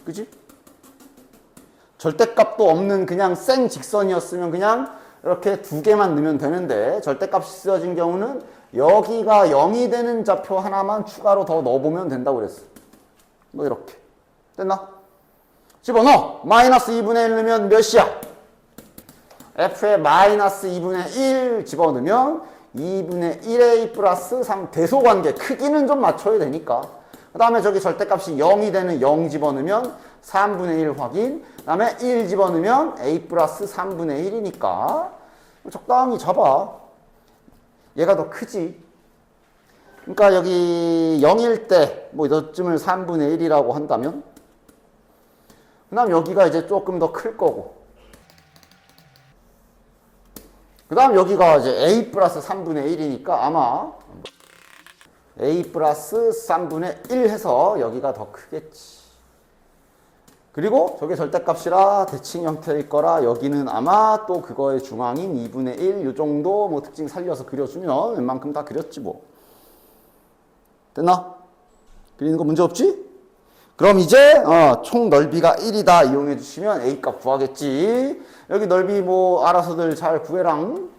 그지? 절대값도 없는 그냥 생 직선이었으면 그냥 이렇게 두 개만 넣으면 되는데 절대값이 쓰여진 경우는 여기가 0이 되는 좌표 하나만 추가로 더 넣어보면 된다고 그랬어. 뭐 이렇게. 됐나? 집어넣어. 마이너스 2분의 1 넣으면 몇이야? f에 마이너스 2분의 1 집어넣으면 2분의 1a 플러스 3 대소관계 크기는 좀 맞춰야 되니까. 그 다음에 저기 절대값이 0이 되는 0 집어넣으면 3분의 1 확인. 그 다음에 1 집어넣으면 a 플러스 3분의 1이니까 적당히 잡아. 얘가 더 크지. 그러니까 여기 0일 때 뭐 이쯤을 3분의 1이라고 한다면 그 다음 여기가 이제 조금 더 클 거고 그 다음 여기가 이제 a 플러스 3분의 1이니까 아마 a 플러스 3분의 1 해서 여기가 더 크겠지. 그리고 저게 절대값이라 대칭 형태일 거라 여기는 아마 또 그거의 중앙인 2분의 1 요 정도 뭐 특징 살려서 그려주면 웬만큼 다 그렸지 뭐. 됐나? 그리는 거 문제 없지? 그럼 이제 총 넓이가 1이다 이용해 주시면 a 값 구하겠지. 여기 넓이 뭐 알아서들 잘 구해랑.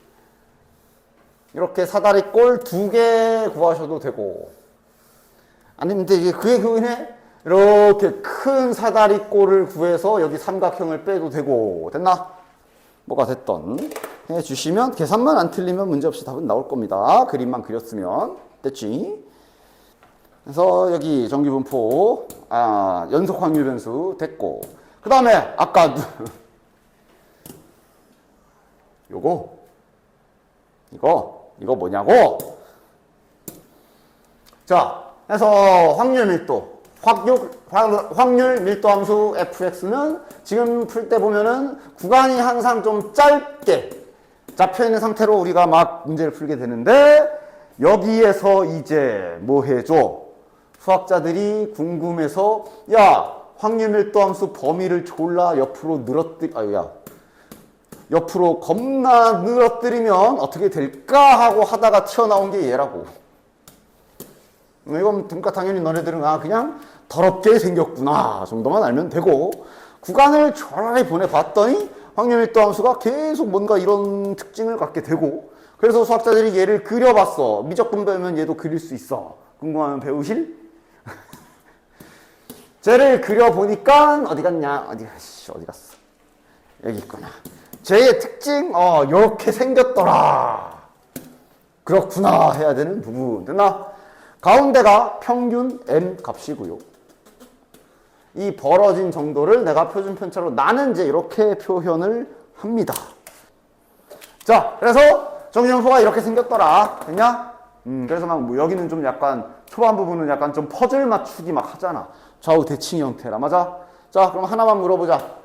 이렇게 사다리꼴 2개 구하셔도 되고 아니면 이제 그게 그거네. 이렇게 큰 사다리꼴을 구해서 여기 삼각형을 빼도 되고. 됐나? 뭐가 됐던 해주시면 계산만 안 틀리면 문제없이 답은 나올 겁니다. 그림만 그렸으면. 됐지? 그래서 여기 정규분포 연속 확률 변수 됐고 그 다음에 아까 이거 뭐냐고. 자, 그래서 확률 밀도 확률 밀도 함수 fx는 지금 풀 때 보면은 구간이 항상 좀 짧게 잡혀 있는 상태로 우리가 막 문제를 풀게 되는데 여기에서 이제 뭐 해줘? 수학자들이 궁금해서 야 확률 밀도 함수 범위를 졸라 옆으로 옆으로 겁나 늘어뜨리면 어떻게 될까 하고 하다가 튀어나온 게 얘라고. 이건 그러니까 당연히 너네들은 그냥 더럽게 생겼구나 정도만 알면 되고 구간을 차라리 보내봤더니 확률 밀도 함수가 계속 뭔가 이런 특징을 갖게 되고 그래서 수학자들이 얘를 그려봤어. 미적분 배우면 얘도 그릴 수 있어. 궁금하면 배우실? 쟤를 그려보니까 어디 갔냐? 어디 갔어? 여기 있구나. 쟤의 특징 요렇게 생겼더라. 그렇구나 해야 되는 부분. 됐나? 가운데가 평균 m 값이고요. 이 벌어진 정도를 내가 표준 편차로 나는 이제 이렇게 표현을 합니다. 자, 그래서 정규분포가 이렇게 생겼더라. 됐냐? 그래서 막 뭐 여기는 좀 약간 초반 부분은 약간 좀 퍼즐 맞추기 막 하잖아. 좌우 대칭 형태라. 맞아? 자, 그럼 하나만 물어보자.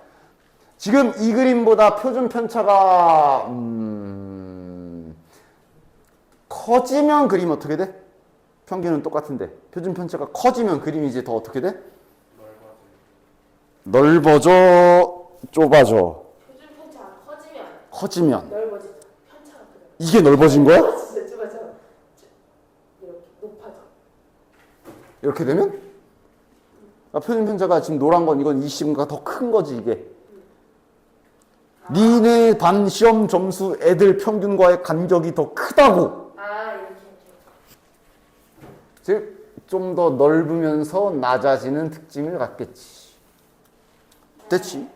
지금 이 그림보다 표준 편차가 커지면 그림 어떻게 돼? 평균은 똑같은데 표준 편차가 커지면 그림이 이제 더 어떻게 돼? 넓어져, 좁아져. 표준 편차가 커지면 넓어지죠. 편차가 그대로. 이게 넓어진 거야? 좁아져. 이렇게 높아져. 이렇게 되면? 표준 편차가 지금 노란 건 이건 20인가 더 큰 거지 이게. 니네 반 시험 점수 애들 평균과의 간격이 더 크다고. 이렇게. 즉 좀 더 넓으면서 낮아지는 특징을 갖겠지. 됐지?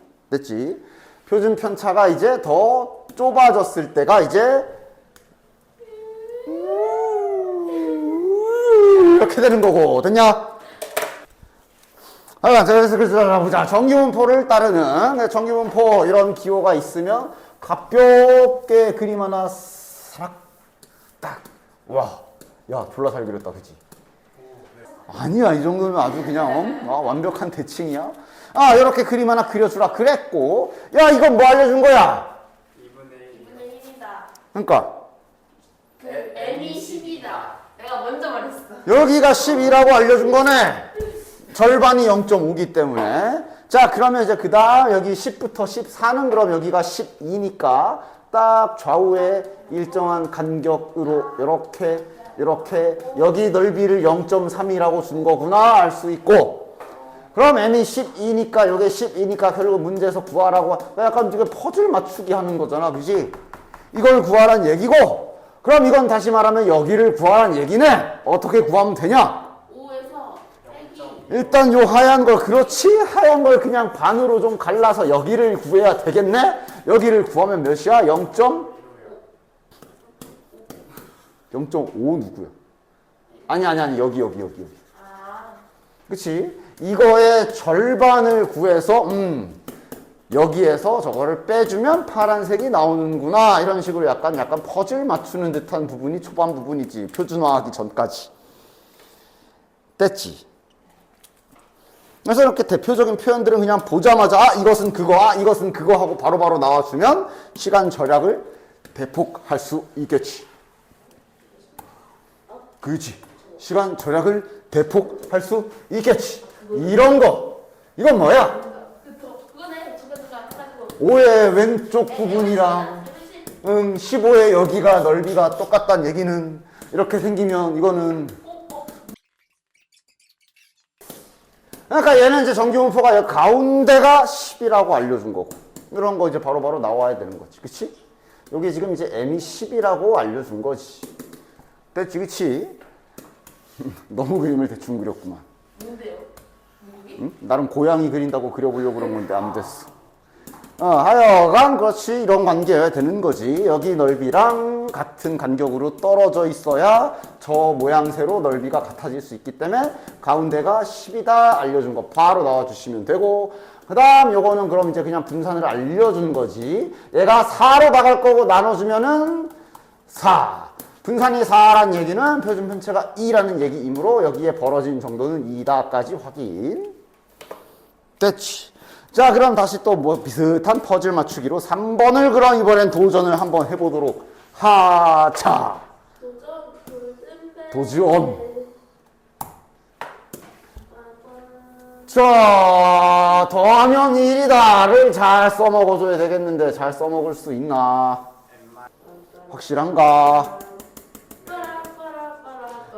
표준 편차가 이제 더 좁아졌을 때가 이제 이렇게 되는 거고. 됐냐? 그래서 보자. 정규분포를 따르는 정규분포 이런 기호가 있으면 가볍게 그림 하나 사락 딱. 와, 야 졸라 잘 그렸다, 그치? 아니야, 이 정도면 아주 그냥 완벽한 대칭이야. 아, 이렇게 그림 하나 그려주라 그랬고, 야, 이건 뭐 알려준 거야? 2분의 2분의 1이다. 그러니까 그 M이 10이다. 내가 먼저 말했어. 여기가 10이라고 알려준 거네. 절반이 0.5기 때문에. 자, 그러면 이제 그 다음 여기 10부터 14는 그럼 여기가 12니까 딱 좌우에 일정한 간격으로 이렇게 여기 넓이를 0.3이라고 준 거구나 알 수 있고, 그럼 m이 12니까 여기 12니까 결국 문제에서 구하라고 약간 이게 퍼즐 맞추기 하는 거잖아, 그지? 이걸 구하란 얘기고, 그럼 이건 다시 말하면 여기를 구하란 얘기네. 어떻게 구하면 되냐? 5에서 빼기. 일단 요 하얀 걸, 그렇지? 하얀 걸 그냥 반으로 좀 갈라서 여기를 구해야 되겠네? 여기를 구하면 몇이야? 0.5 누구야? 아니 여기 아, 그치? 이거의 절반을 구해서 여기에서 저거를 빼주면 파란색이 나오는구나, 이런 식으로 약간 퍼즐 맞추는 듯한 부분이 초반 부분이지, 표준화하기 전까지. 됐지? 그래서 이렇게 대표적인 표현들은 그냥 보자마자 이것은 그거, 이것은 그거 하고 바로바로 나와주면 시간 절약을 대폭 할 수 있겠지. 그렇지. 시간 절약을 대폭 할 수 있겠지. 이런 거. 이건 뭐야? 그거네. 저거 해가지고. 5의 왼쪽 부분이랑 15의 여기가 넓이가 똑같다는 얘기는, 이렇게 생기면 이거는, 그러니까 얘는 이제 정규분포가 여기 가운데가 10이라고 알려준 거고, 이런 거 이제 바로바로 나와야 되는 거지. 그치? 여기 지금 이제 m이 10이라고 알려준 거지. 됐지, 그치? 너무 그림을 대충 그렸구만. 뭔데요? 무기? 응? 나름 고양이 그린다고 그려보려고 그런 건데 안 됐어. 하여간 그렇지, 이런 관계여야 되는 거지. 여기 넓이랑 같은 간격으로 떨어져 있어야 저 모양새로 넓이가 같아질 수 있기 때문에 가운데가 10이다 알려준 거 바로 나와주시면 되고, 그 다음 요거는 그럼 이제 그냥 분산을 알려준 거지. 얘가 4로 나갈 거고 나눠주면은 4. 분산이 4란 얘기는 표준 편차가 2라는 얘기이므로 여기에 벌어진 정도는 2다까지 확인. 됐지. 자, 그럼 다시 또 뭐 비슷한 퍼즐 맞추기로 3번을 그럼 이번엔 도전을 한번 해보도록 하자. 도전. 자, 더하면 1이다를 잘 써먹어줘야 되겠는데 잘 써먹을 수 있나? 확실한가?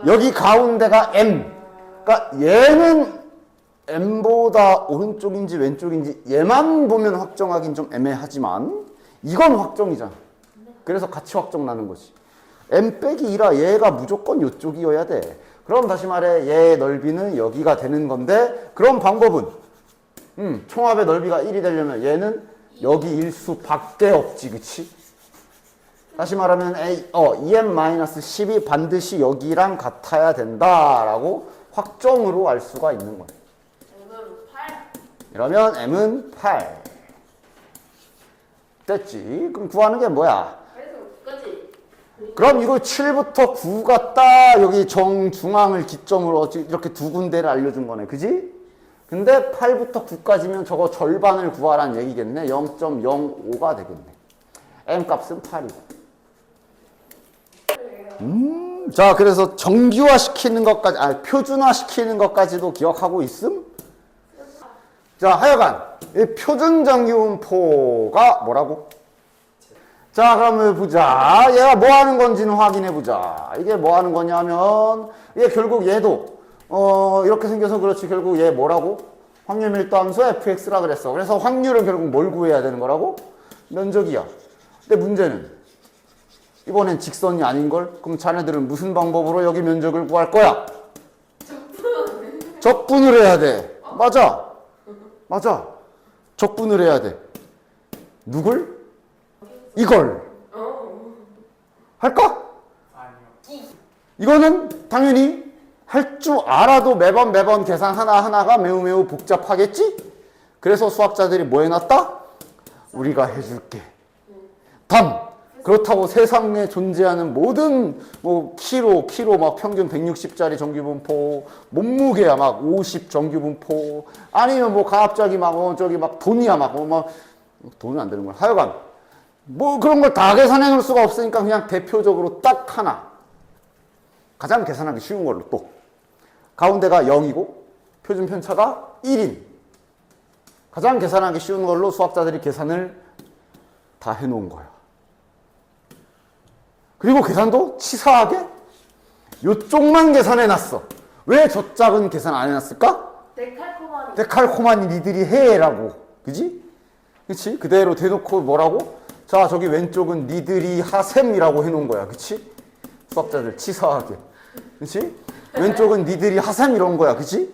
여기 가운데가 m. 그러니까 얘는 m보다 오른쪽인지 왼쪽인지 얘만 보면 확정하긴 좀 애매하지만 이건 확정이잖아. 그래서 같이 확정 나는 거지. m 빼기 2라 얘가 무조건 이쪽이어야 돼. 그럼 다시 말해 얘의 넓이는 여기가 되는 건데, 그럼 방법은 총합의 넓이가 1이 되려면 얘는 여기 일 수밖에 없지, 그치? 다시 말하면 2m-10이 반드시 여기랑 같아야 된다라고 확정으로 알 수가 있는 거야. 이러면 m은 8. 됐지? 그럼 구하는 게 뭐야? 그럼 이거 7부터 9가 딱 여기 정중앙을 기점으로 이렇게 두 군데를 알려준 거네, 그지? 근데 8부터 9까지면 저거 절반을 구하라는 얘기겠네. 0.05가 되겠네. m 값은 8이고. 자, 그래서 정규화 시키는 것까지, 표준화 시키는 것까지도 기억하고 있음? 자, 하여간 이 표준 정규분포가 뭐라고? 자, 그러면 보자. 얘가 뭐 하는 건지는 확인해 보자. 이게 뭐 하는 거냐면, 이게 결국 얘도 이렇게 생겨서 그렇지, 결국 얘 뭐라고? 확률 밀도 함수 fx라 그랬어. 그래서 확률은 결국 뭘 구해야 되는 거라고? 면적이야. 근데 문제는 이번엔 직선이 아닌걸? 그럼 자네들은 무슨 방법으로 여기 면적을 구할 거야? 적분을 해야 돼. 맞아. 적분을 해야 돼. 누굴? 이걸. 할까? 아니요. 이거는 당연히 할 줄 알아도 매번 계산 하나하나가 매우 복잡하겠지? 그래서 수학자들이 뭐 해놨다? 우리가 해줄게. 담. 그렇다고 세상에 존재하는 모든 뭐 키로 막 평균 160짜리 정규분포, 몸무게야 막 50 정규분포, 아니면 뭐 갑자기 막 저기 막 돈이야 막 돈은 안 되는 거야. 하여간 뭐 그런 걸 다 계산해 놓을 수가 없으니까 그냥 대표적으로 딱 하나, 가장 계산하기 쉬운 걸로 또 가운데가 0이고 표준 편차가 1인, 가장 계산하기 쉬운 걸로 수학자들이 계산을 다 해놓은 거야. 그리고 계산도 치사하게 요쪽만 계산해놨어. 왜 저 짝은 계산 안 해놨을까? 데칼코마니. 데칼코마니 니들이 해라고. 그지? 그치? 그대로 대놓고 뭐라고? 자, 저기 왼쪽은 니들이 하셈이라고 해놓은 거야. 그치? 수학자들 치사하게. 그치? 왼쪽은 니들이 하셈 이런 거야. 그치?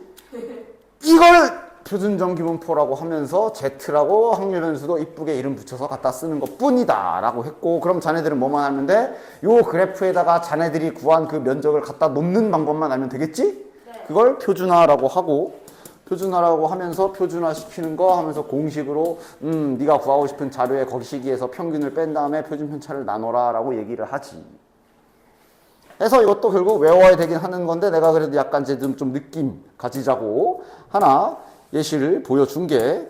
이걸 표준정규분포라고 하면서 Z라고 확률변수도 이쁘게 이름 붙여서 갖다 쓰는 것 뿐이다 라고 했고, 그럼 자네들은 뭐만 하면 돼? 요 그래프에다가 자네들이 구한 그 면적을 갖다 놓는 방법만 알면 되겠지? 네. 그걸 표준화라고 하고, 표준화라고 하면서 표준화 시키는 거 하면서 공식으로 네가 구하고 싶은 자료의 거기 시기에서 평균을 뺀 다음에 표준 편차를 나눠라 라고 얘기를 하지. 해서 이것도 결국 외워야 되긴 하는 건데, 내가 그래도 약간 좀 느낌 가지자고 하나 예시를 보여준 게,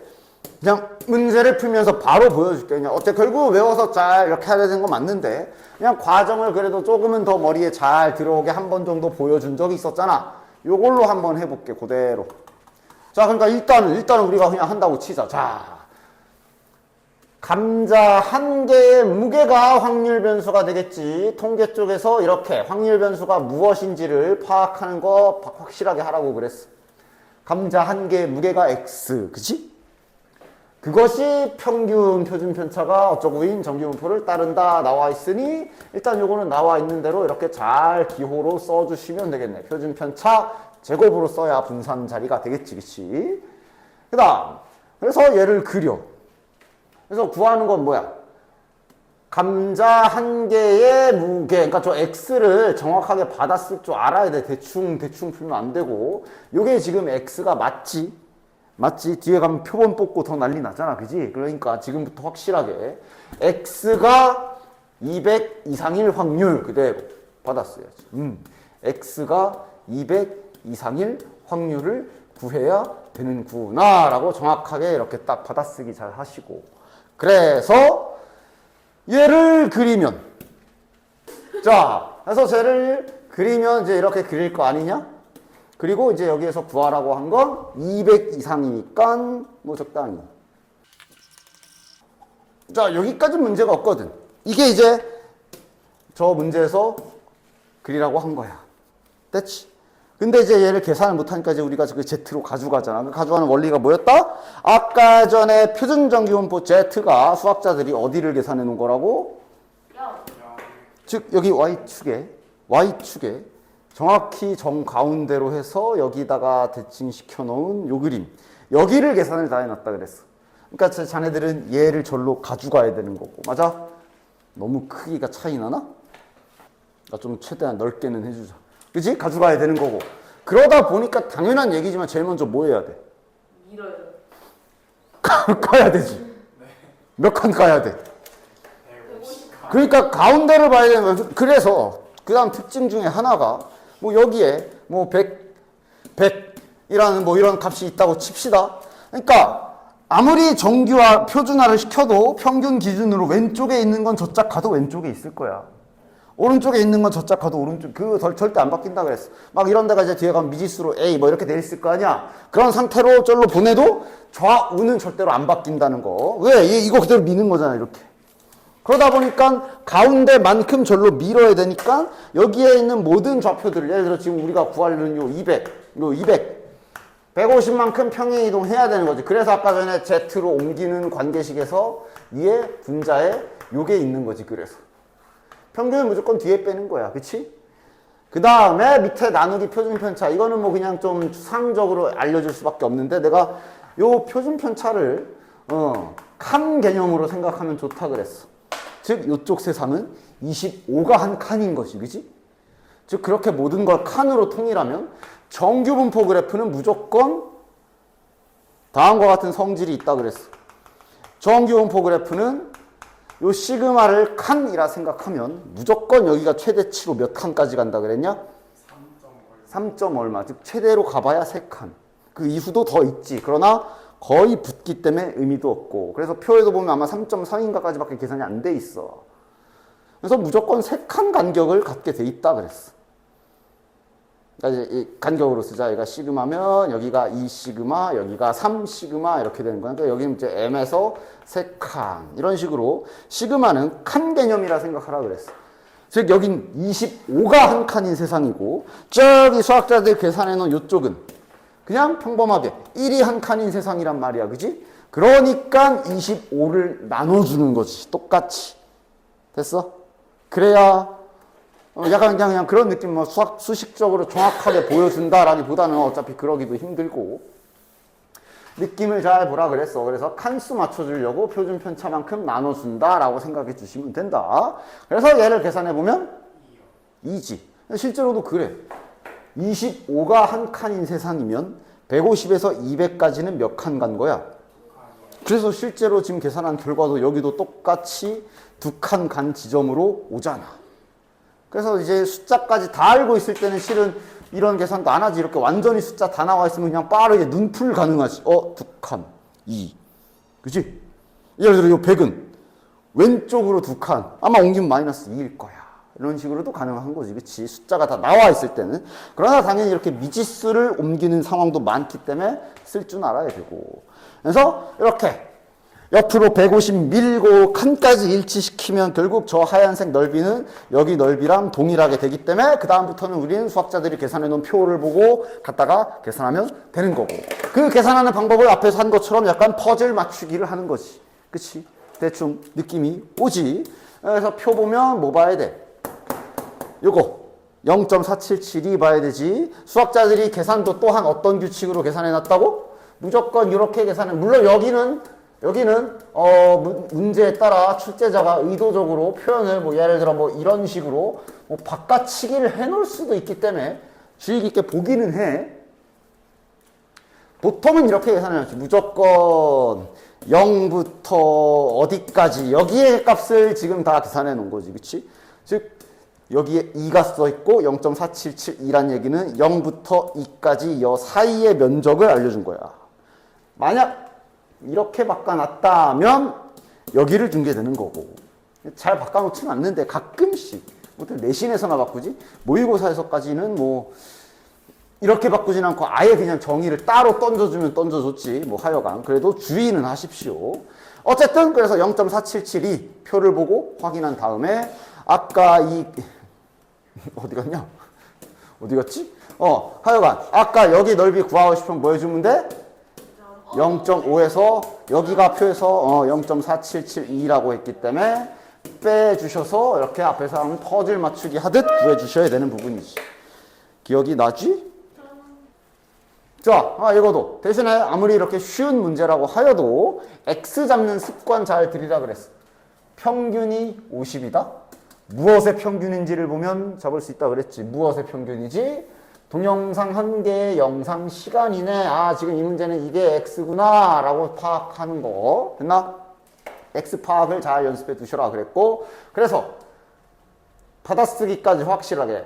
그냥 문제를 풀면서 바로 보여줄게. 그냥 어째 결국 외워서 잘 이렇게 해야 되는 건 맞는데, 그냥 과정을 그래도 조금은 더 머리에 잘 들어오게 한 번 정도 보여준 적이 있었잖아. 요걸로 한번 해볼게, 그대로. 자, 그러니까 일단은 우리가 그냥 한다고 치자. 자, 감자 한 개의 무게가 확률 변수가 되겠지. 통계 쪽에서 이렇게 확률 변수가 무엇인지를 파악하는 거 확실하게 하라고 그랬어. 감자 한 개의 무게가 X, 그치? 그것이 평균 표준 편차가 어쩌고인 정규분포를 따른다 나와 있으니, 일단 요거는 나와 있는 대로 이렇게 잘 기호로 써주시면 되겠네. 표준 편차 제곱으로 써야 분산 자리가 되겠지, 그치? 그 다음, 그래서 얘를 그려. 그래서 구하는 건 뭐야? 감자 한 개의 무게, 그러니까 저 X를 정확하게 받았을 줄 알아야 돼. 대충 풀면 안 되고. 요게 지금 X가 맞지? 뒤에 가면 표본 뽑고 더 난리 나잖아, 그지? 그러니까 지금부터 확실하게 X가 200 이상일 확률 그대로 받았어야지. X가 200 이상일 확률을 구해야 되는구나 라고 정확하게 이렇게 딱 받아쓰기 잘 하시고, 그래서 얘를 그리면, 자, 그래서 쟤를 그리면 이제 이렇게 그릴 거 아니냐? 그리고 이제 여기에서 구하라고 한 건 200 이상이니까 뭐 적당히. 자, 여기까지 문제가 없거든. 이게 이제 저 문제에서 그리라고 한 거야. 됐지? 근데 이제 얘를 계산을 못하니까 이제 우리가 그 Z로 가져가잖아. 그 가져가는 원리가 뭐였다? 아까 전에 표준정규분포 Z가 수학자들이 어디를 계산해 놓은 거라고? 즉 여기 Y축에 정확히 정가운데로 해서 여기다가 대칭시켜 놓은 요 그림, 여기를 계산을 다 해놨다 그랬어. 그러니까 자네들은 얘를 절로 가져가야 되는 거고. 맞아? 너무 크기가 차이 나나? 좀 최대한 넓게는 해주자. 그치? 가져가야 되는 거고. 그러다 보니까 당연한 얘기지만 제일 먼저 뭐 해야 돼? 밀어요. 까야 되지. 몇 칸 까야 돼? 150. 그러니까 가운데를 봐야 되는 거야. 그래서 그 다음 특징 중에 하나가 뭐 여기에 뭐 100이라는 뭐 이런 값이 있다고 칩시다. 그러니까 아무리 정규화, 표준화를 시켜도 평균 기준으로 왼쪽에 있는 건 저짝 가도 왼쪽에 있을 거야. 오른쪽에 있는 건 저짝 가도 오른쪽, 절대 안 바뀐다 그랬어. 막 이런 데가 이제 뒤에 가면 미지수로 A 뭐 이렇게 돼 있을 거 아니야. 그런 상태로 절로 보내도 좌우는 절대로 안 바뀐다는 거. 왜? 이거 그대로 미는 거잖아, 이렇게. 그러다 보니까 가운데만큼 절로 밀어야 되니까 여기에 있는 모든 좌표들을, 예를 들어 지금 우리가 구하려는 요 150만큼 평행 이동해야 되는 거지. 그래서 아까 전에 Z로 옮기는 관계식에서 위에 분자에 요게 있는 거지. 그래서 평균을 무조건 뒤에 빼는 거야. 그치? 그 다음에 밑에 나누기 표준편차. 이거는 뭐 그냥 좀 추상적으로 알려줄 수밖에 없는데, 내가 요 표준편차를 칸 개념으로 생각하면 좋다 그랬어. 즉 요쪽 세상은 25가 한 칸인 것이, 그치? 즉 그렇게 모든 걸 칸으로 통일하면 정규분포 그래프는 무조건 다음과 같은 성질이 있다 그랬어. 정규분포 그래프는 요 시그마를 칸이라 생각하면 무조건 여기가 최대치로 몇 칸까지 간다 그랬냐? 3점 얼마. 즉 최대로 가봐야 3칸. 그 이후도 더 있지. 그러나 거의 붙기 때문에 의미도 없고. 그래서 표에도 보면 아마 3.4인가까지밖에 계산이 안 돼 있어. 그래서 무조건 3칸 간격을 갖게 돼 있다 그랬어. 그러니까 이제 이 간격으로 쓰자. 얘가 시그마면 여기가 2시그마, 여기가 3시그마 이렇게 되는 거야. 그러니까 여기는 이제 m에서 3칸 이런 식으로 시그마는 칸 개념이라 생각하라 그랬어. 즉 여긴 25가 한 칸인 세상이고 저기 수학자들 계산해 놓은 이쪽은 그냥 평범하게 1이 한 칸인 세상이란 말이야. 그지? 그러니까 25를 나눠주는 거지. 똑같이. 됐어? 그래야 약간 그냥 그런 느낌, 뭐 수식적으로 정확하게 보여준다라기보다는 어차피 그러기도 힘들고 느낌을 잘 보라 그랬어. 그래서 칸수 맞춰주려고 표준 편차만큼 나눠준다라고 생각해 주시면 된다. 그래서 얘를 계산해 보면 2지. 실제로도 그래. 25가 한 칸인 세상이면 150에서 200까지는 몇 칸 간 거야? 그래서 실제로 지금 계산한 결과도 여기도 똑같이 2칸 간 지점으로 오잖아. 그래서 이제 숫자까지 다 알고 있을 때는 실은 이런 계산도 안 하지. 이렇게 완전히 숫자 다 나와 있으면 그냥 빠르게 눈풀 가능하지. 2칸, 2. 그치? 예를 들어 이 100은 왼쪽으로 2칸. 아마 옮기면 마이너스 2일 거야. 이런 식으로도 가능한 거지. 그치? 숫자가 다 나와 있을 때는. 그러나 당연히 이렇게 미지수를 옮기는 상황도 많기 때문에 쓸 줄 알아야 되고. 그래서 이렇게 옆으로 150 밀고 칸까지 일치시키면 결국 저 하얀색 넓이는 여기 넓이랑 동일하게 되기 때문에 그 다음부터는 우리는 수학자들이 계산해 놓은 표를 보고 갖다가 계산하면 되는 거고. 그 계산하는 방법을 앞에서 한 것처럼 약간 퍼즐 맞추기를 하는 거지. 그치? 대충 느낌이 오지. 그래서 표 보면 뭐 봐야 돼? 요거 0.477이 봐야 되지. 수학자들이 계산도 또한 어떤 규칙으로 계산해 놨다고? 무조건 이렇게 계산해. 물론 여기는 문제에 따라 출제자가 의도적으로 표현을 뭐 예를 들어 뭐 이런 식으로 뭐 바꿔치기를 해놓을 수도 있기 때문에 주의 깊게 보기는 해. 보통은 이렇게 계산해야지. 무조건 0부터 어디까지 여기에 값을 지금 다 계산해 놓은 거지. 그치? 즉 여기에 2가 써있고 0.477이란 얘기는 0부터 2까지 이 사이의 면적을 알려준 거야. 만약 이렇게 바꿔놨다면 여기를 준 게 되는 거고. 잘 바꿔놓지는 않는데 가끔씩 내신에서나 바꾸지 모의고사에서까지는 뭐 이렇게 바꾸진 않고 아예 그냥 정의를 따로 던져주면 던져줬지. 뭐 하여간 그래도 주의는 하십시오. 어쨌든 그래서 0.477이 표를 보고 확인한 다음에 아까 이 어디 갔냐? 어디 갔지? 하여간 아까 여기 넓이 구하고 싶으면 뭐 해주면 돼? 0.5에서 여기가 표에서 0.4772라고 했기 때문에 빼주셔서 이렇게 앞에서 하면 퍼즐 맞추기 하듯 구해주셔야 되는 부분이지. 기억이 나지? 자, 이거도 대신에 아무리 이렇게 쉬운 문제라고 하여도 X 잡는 습관 잘 들이라 그랬어. 평균이 50이다? 무엇의 평균인지를 보면 잡을 수 있다 그랬지. 무엇의 평균이지? 동영상 한 개의 영상 시간이네. 지금 이 문제는 이게 X구나 라고 파악하는 거. 됐나? X 파악을 잘 연습해 두셔라 그랬고, 그래서 받아쓰기까지 확실하게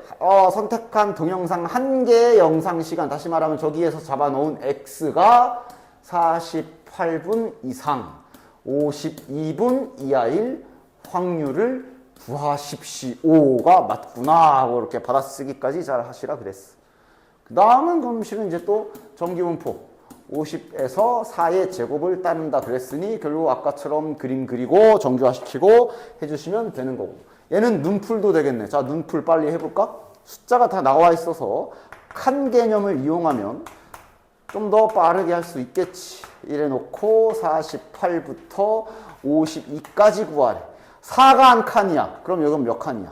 선택한 동영상 한 개의 영상 시간, 다시 말하면 저기에서 잡아놓은 X가 48분 이상 52분 이하일 확률을 구하십시오가 맞구나 하고 이렇게 받아쓰기까지 잘 하시라 그랬어. 그 다음은 그럼 실은 이제 또 정기분포 50에서 4의 제곱을 따른다 그랬으니 결국 아까처럼 그림 그리고 정규화시키고 해주시면 되는 거고. 얘는 눈풀도 되겠네. 자, 눈풀 빨리 해볼까? 숫자가 다 나와 있어서 칸 개념을 이용하면 좀 더 빠르게 할 수 있겠지. 이래 놓고 48부터 52까지 구하래. 4가 한 칸이야. 그럼 여긴 몇 칸이야?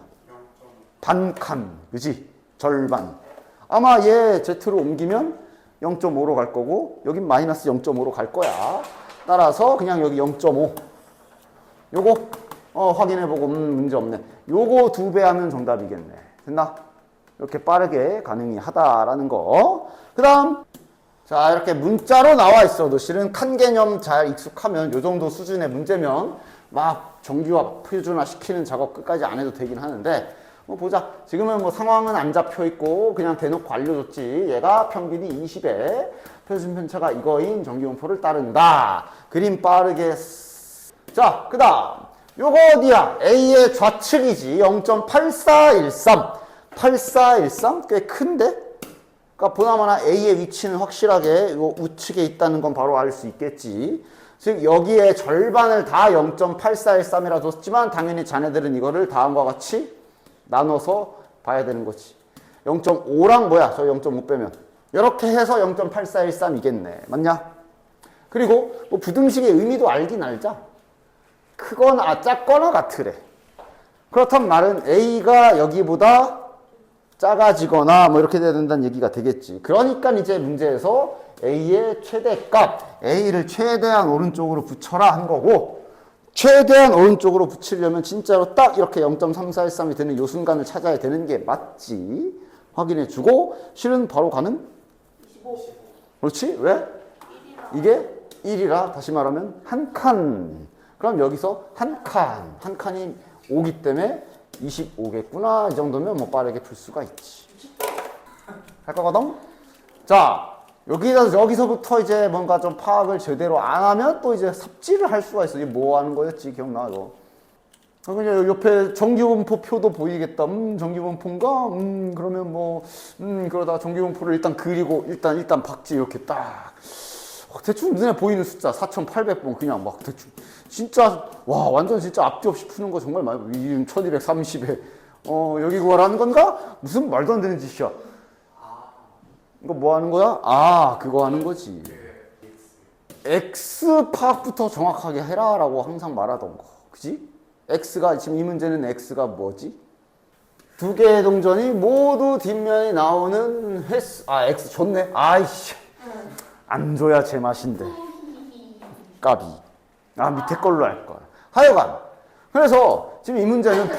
반 칸. 그지? 절반. 아마 얘 Z로 옮기면 0.5로 갈 거고 여긴 마이너스 0.5로 갈 거야. 따라서 그냥 여기 0.5 요거 확인해보고 문제 없네. 요거 2배 하면 정답이겠네. 됐나? 이렇게 빠르게 가능히 하다라는 거. 그 다음 자, 이렇게 문자로 나와 있어도 실은 칸 개념 잘 익숙하면 요 정도 수준의 문제면 막 정규화, 표준화 시키는 작업 끝까지 안 해도 되긴 하는데 뭐 보자. 지금은 뭐 상황은 안 잡혀 있고 그냥 대놓고 알려줬지. 얘가 평균이 20에 표준 편차가 이거인 정규분포를 따른다. 그림 빠르게. 자, 그 다음 요거 어디야? A의 좌측이지. 0.8413. 8413? 꽤 큰데? 그러니까 보나마나 A의 위치는 확실하게 요 우측에 있다는 건 바로 알 수 있겠지. 즉 여기에 절반을 다 0.8413이라 줬지만 당연히 자네들은 이거를 다음과 같이 나눠서 봐야 되는 거지. 0.5랑 뭐야? 저 0.5 빼면. 이렇게 해서 0.8413이겠네. 맞냐? 그리고 뭐 부등식의 의미도 알긴 알자. 크거나 작거나 같으래. 그렇단 말은 A가 여기보다 작아지거나 뭐 이렇게 돼야 된다는 얘기가 되겠지. 그러니까 이제 문제에서 A의 최대값, A를 최대한 오른쪽으로 붙여라 한 거고, 최대한 오른쪽으로 붙이려면 진짜로 딱 이렇게 0.3413이 되는 요 순간을 찾아야 되는 게 맞지. 확인해주고 실은 바로 가는? 25. 그렇지? 왜? 1이라. 이게 1이라 다시 말하면 한 칸. 그럼 여기서 한 칸이 5기 때문에 25겠구나. 이 정도면 뭐 빠르게 풀 수가 있지. 할 거거든? 자, 여기서부터 이제 뭔가 좀 파악을 제대로 안 하면 또 이제 삽질을 할 수가 있어. 이게 뭐 하는 거였지? 기억나, 이거? 그냥 옆에 정규분포 표도 보이겠다. 정규분포인가? 그러면 뭐, 그러다가 정규분포를 일단 그리고 일단 박지 이렇게 딱. 대충 눈에 보이는 숫자 4,800번 그냥 막 대충 진짜 와 완전 진짜 앞뒤 없이 푸는 거 정말 많이 1230에 여기 구하라는 건가? 무슨 말도 안 되는 짓이야. 이거 뭐 하는 거야? 아 그거 하는 거지. X 파악부터 정확하게 해라라고 항상 말하던 거 그지? X가 지금 이 문제는 X가 뭐지? 두 개의 동전이 모두 뒷면에 나오는 횟수 X 좋네. 아이씨 안 줘야 제맛인데 까비. 밑에 걸로 할 거야. 하여간 그래서 지금 이 문제는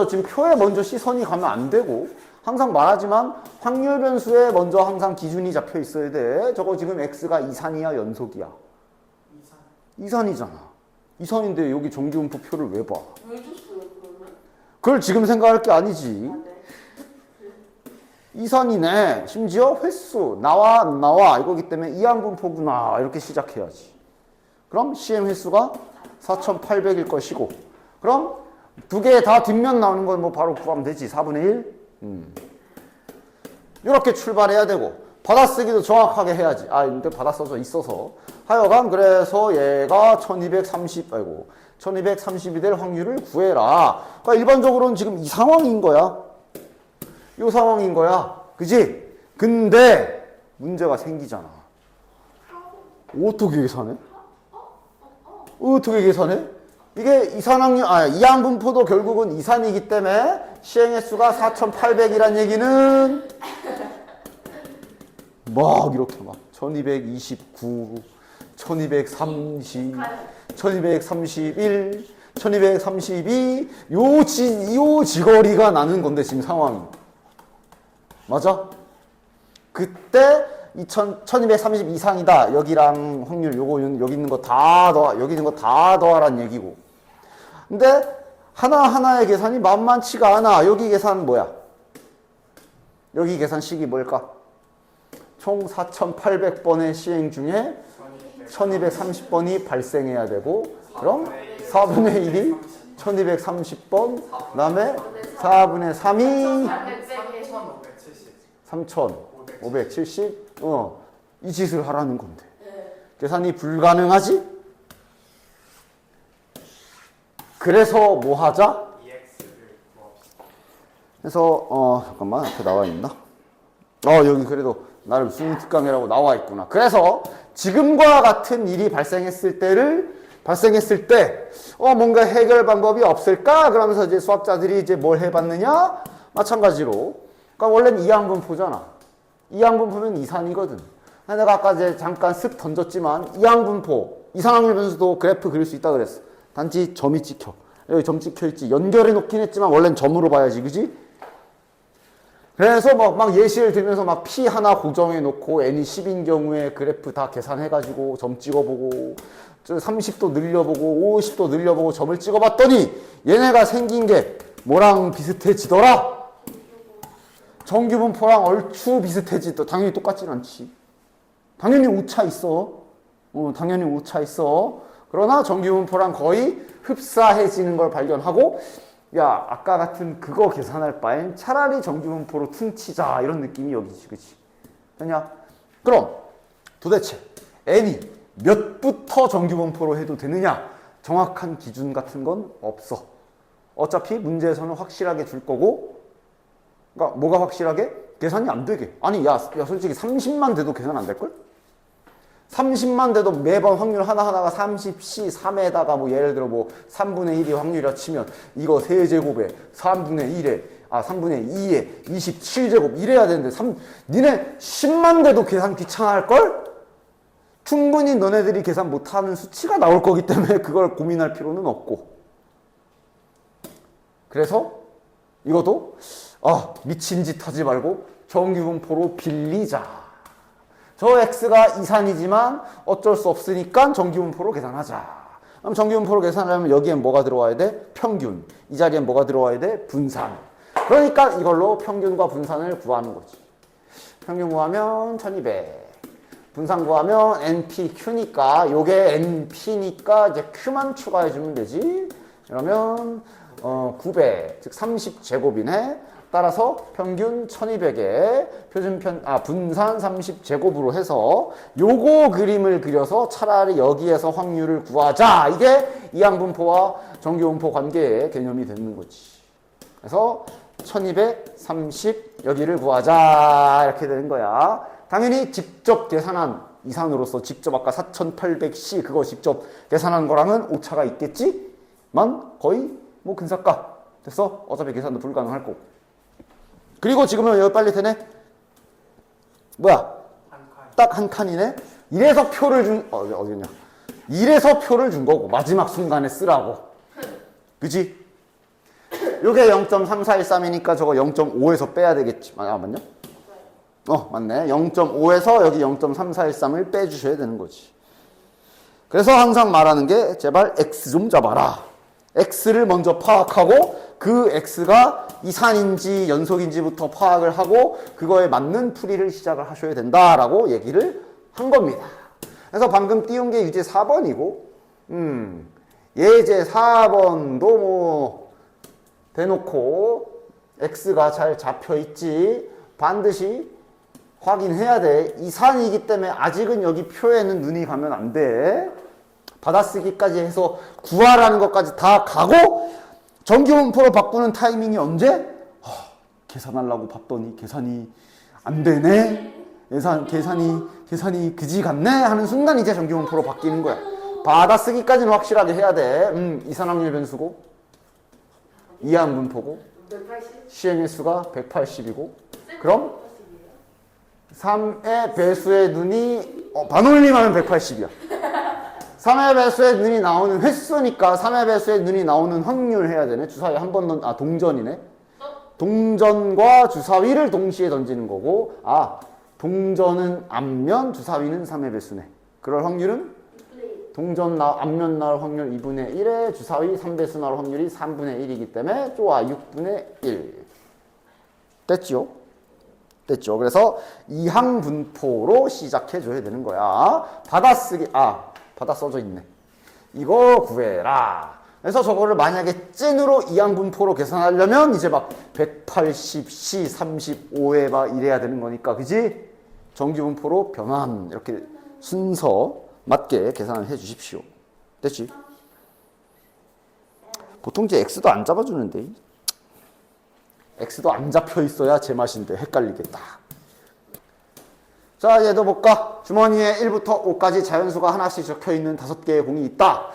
지금 표에 먼저 시선이 가면 안 되고 항상 말하지만 확률 변수에 먼저 항상 기준이 잡혀 있어야 돼. 저거 지금 X가 이산이야 연속이야? 이산이잖아. 이산인데 여기 정규분포 표를 왜 봐? 왜 줬어요 그러면? 그걸 지금 생각할 게 아니지. 아, 네. 이산이네. 심지어 횟수 나와 안 나와 이거기 때문에 이항분포구나 이렇게 시작해야지. 그럼 CM 횟수가 4,800일 것이고 그럼 두 개 다 뒷면 나오는 건 뭐 바로 구하면 되지. 4분의 1 이렇게 출발해야 되고 받아쓰기도 정확하게 해야지. 근데 받아 써져 있어서 하여간 그래서 얘가 1230이 될 확률을 구해라. 그러니까 일반적으로는 지금 이 상황인 거야. 이 상황인 거야. 그지? 근데 문제가 생기잖아. 어떻게 계산해? 어떻게 계산해? 이게 이항분포도 결국은 이산이기 때문에 시행횟수가 4,800이란 얘기는 막 이렇게 막 1229, 1230, 1231, 1232 요 지거리가 나는 건데 지금 상황이 맞아? 그때 1230 이상이다. 여기랑 확률 여기 있는 거 다 더하란 얘기고. 근데 하나하나의 계산이 만만치가 않아. 여기 계산 뭐야? 여기 계산식이 뭘까? 총 4,800번의 시행 중에 1230번이 발생해야 되고 그럼 4분의 1이 1230번 그다음에 4분의 3이 3,570 이 짓을 하라는 건데 계산이 불가능하지? 그래서 뭐 하자? 그래서 잠깐만 앞에 나와 있나? 여기 그래도 나름 수능 특강이라고 나와 있구나. 그래서 지금과 같은 일이 발생했을 때 뭔가 해결 방법이 없을까? 그러면서 이제 수학자들이 이제 뭘 해봤느냐? 마찬가지로 그러니까 원래는 이항분포잖아. 이항분포면 이산이거든. 내가 아까 이제 잠깐 쓱 던졌지만 이항분포, 이산확률 변수도 그래프 그릴 수 있다 그랬어. 단지 점이 찍혀. 여기 점 찍혀 있지. 연결해 놓긴 했지만 원래는 점으로 봐야지, 그지? 그래서 막 예시를 들면서 막 P 하나 고정해 놓고 n이 10인 경우에 그래프 다 계산해가지고 점 찍어보고 저 30도 늘려보고 50도 늘려보고 점을 찍어봤더니 얘네가 생긴 게 뭐랑 비슷해지더라? 정규분포랑 얼추 비슷해지더. 당연히 똑같진 않지. 당연히 오차 있어. 당연히 오차 있어. 그러나 정규분포랑 거의 흡사해지는 걸 발견하고, 야, 아까 같은 그거 계산할 바엔 차라리 정규분포로 퉁치자, 이런 느낌이 여기지, 그치? 됐냐? 그럼 도대체 n이 몇부터 정규분포로 해도 되느냐? 정확한 기준 같은 건 없어. 어차피 문제에서는 확실하게 줄 거고, 그러니까 뭐가 확실하게? 계산이 안 되게. 아니, 야 솔직히 30만 돼도 계산 안 될걸? 30만 돼도 매번 확률 하나하나가 30C 3에다가 뭐 예를 들어 뭐 3분의 1이 확률이라 치면 이거 세제곱에 3분의 1에 3분의 2에 27제곱 이래야 되는데 니네 10만 돼도 계산 귀찮아할걸? 충분히 너네들이 계산 못하는 수치가 나올 거기 때문에 그걸 고민할 필요는 없고. 그래서 이것도 미친 짓 하지 말고 정규분포로 빌리자. 저 x가 이산이지만 어쩔 수 없으니까 정규분포로 계산하자. 그럼 정규분포로 계산하려면 여기엔 뭐가 들어와야 돼? 평균. 이 자리엔 뭐가 들어와야 돼? 분산. 그러니까 이걸로 평균과 분산을 구하는 거지. 평균 구하면 1200. 분산 구하면 NPQ니까 요게 NP니까 이제 Q만 추가해주면 되지. 그러면 900, 즉 30제곱이네. 따라서 평균 1200에 분산 30제곱으로 해서 요거 그림을 그려서 차라리 여기에서 확률을 구하자. 이게 이항분포와 정규분포 관계의 개념이 되는 거지. 그래서 1230 여기를 구하자. 이렇게 되는 거야. 당연히 직접 계산한 이산으로서 직접 아까 4800C 그거 직접 계산한 거랑은 오차가 있겠지만 거의 뭐 근사가 됐어. 어차피 계산도 불가능할 거고. 그리고 지금은 여기 빨리 되네. 뭐야? 한 칸. 딱 한 칸이네. 이래서 표를 준 어디냐? 이래서 표를 준 거고 마지막 순간에 쓰라고. 그지? 요게 0.3413이니까 저거 0.5에서 빼야 되겠지. 맞냐? 맞네. 0.5에서 여기 0.3413을 빼주셔야 되는 거지. 그래서 항상 말하는 게 제발 x 좀 잡아라. x를 먼저 파악하고 그 x가 이산인지 연속인지부터 파악을 하고 그거에 맞는 풀이를 시작을 하셔야 된다라고 얘기를 한 겁니다. 그래서 방금 띄운 게 유제 4번이고 예제 4번도 뭐 대놓고 x가 잘 잡혀 있지 반드시 확인해야 돼. 이산이기 때문에 아직은 여기 표에는 눈이 가면 안 돼. 받아쓰기까지 해서 구하라는 것까지 다 가고 정규분포로 바꾸는 타이밍이 언제? 계산하려고 봤더니 계산이 안 되네. 계산이 그지 같네 하는 순간 이제 정규분포로 바뀌는 거야. 받아쓰기까지는 확실하게 해야 돼. 이산확률 변수고 이항분포고 시행의 수가 180이고 그럼 3의 배수의 눈이 반올림하면 180이야. 3의 배수의 눈이 나오는 횟수니까 3의 배수의 눈이 나오는 확률 해야 되네. 주사위 한 번 동전이네. 동전과 주사위를 동시에 던지는 거고 동전은 앞면, 주사위는 3의 배수네. 그럴 확률은 동전 앞면 나올 확률 2분의 1에 주사위 3배수 나올 확률이 3분의 1이기 때문에 좋아 6분의 1. 됐죠? 됐죠? 그래서 이항분포로 시작해줘야 되는 거야. 받아쓰기 받아 써져 있네. 이거 구해라. 그래서 저거를 만약에 찐으로 이항분포로 계산하려면 이제 막 180C 35에 막 이래야 되는 거니까 그지? 정규분포로 변환 이렇게 순서 맞게 계산을 해 주십시오. 됐지? 보통 이제 X도 안 잡아주는데 X도 안 잡혀 있어야 제맛인데 헷갈리겠다. 자, 얘도 볼까? 주머니에 1부터 5까지 자연수가 하나씩 적혀있는 5개의 공이 있다.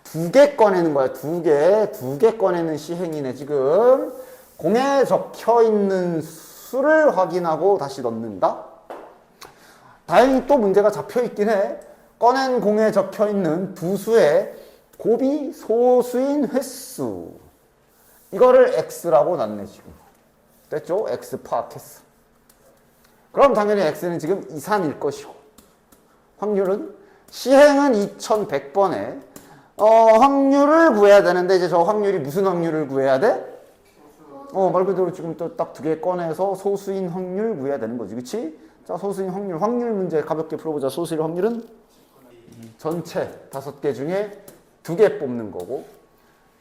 2개 꺼내는 거야. 2개 꺼내는 시행이네 지금. 공에 적혀있는 수를 확인하고 다시 넣는다. 다행히 또 문제가 잡혀있긴 해. 꺼낸 공에 적혀있는 부수의 곱이 소수인 횟수. 이거를 X라고 놨네 지금. 됐죠? X 파악했어. 그럼 당연히 X는 지금 이산일 것이고 확률은 시행은 2100번에 확률을 구해야 되는데 이제 저 확률이 무슨 확률을 구해야 돼? 말 그대로 지금 또 딱 두 개 꺼내서 소수인 확률 구해야 되는 거지. 그치? 자, 소수인 확률 문제 가볍게 풀어보자. 소수인 확률은 전체 5개 중에 2개 뽑는 거고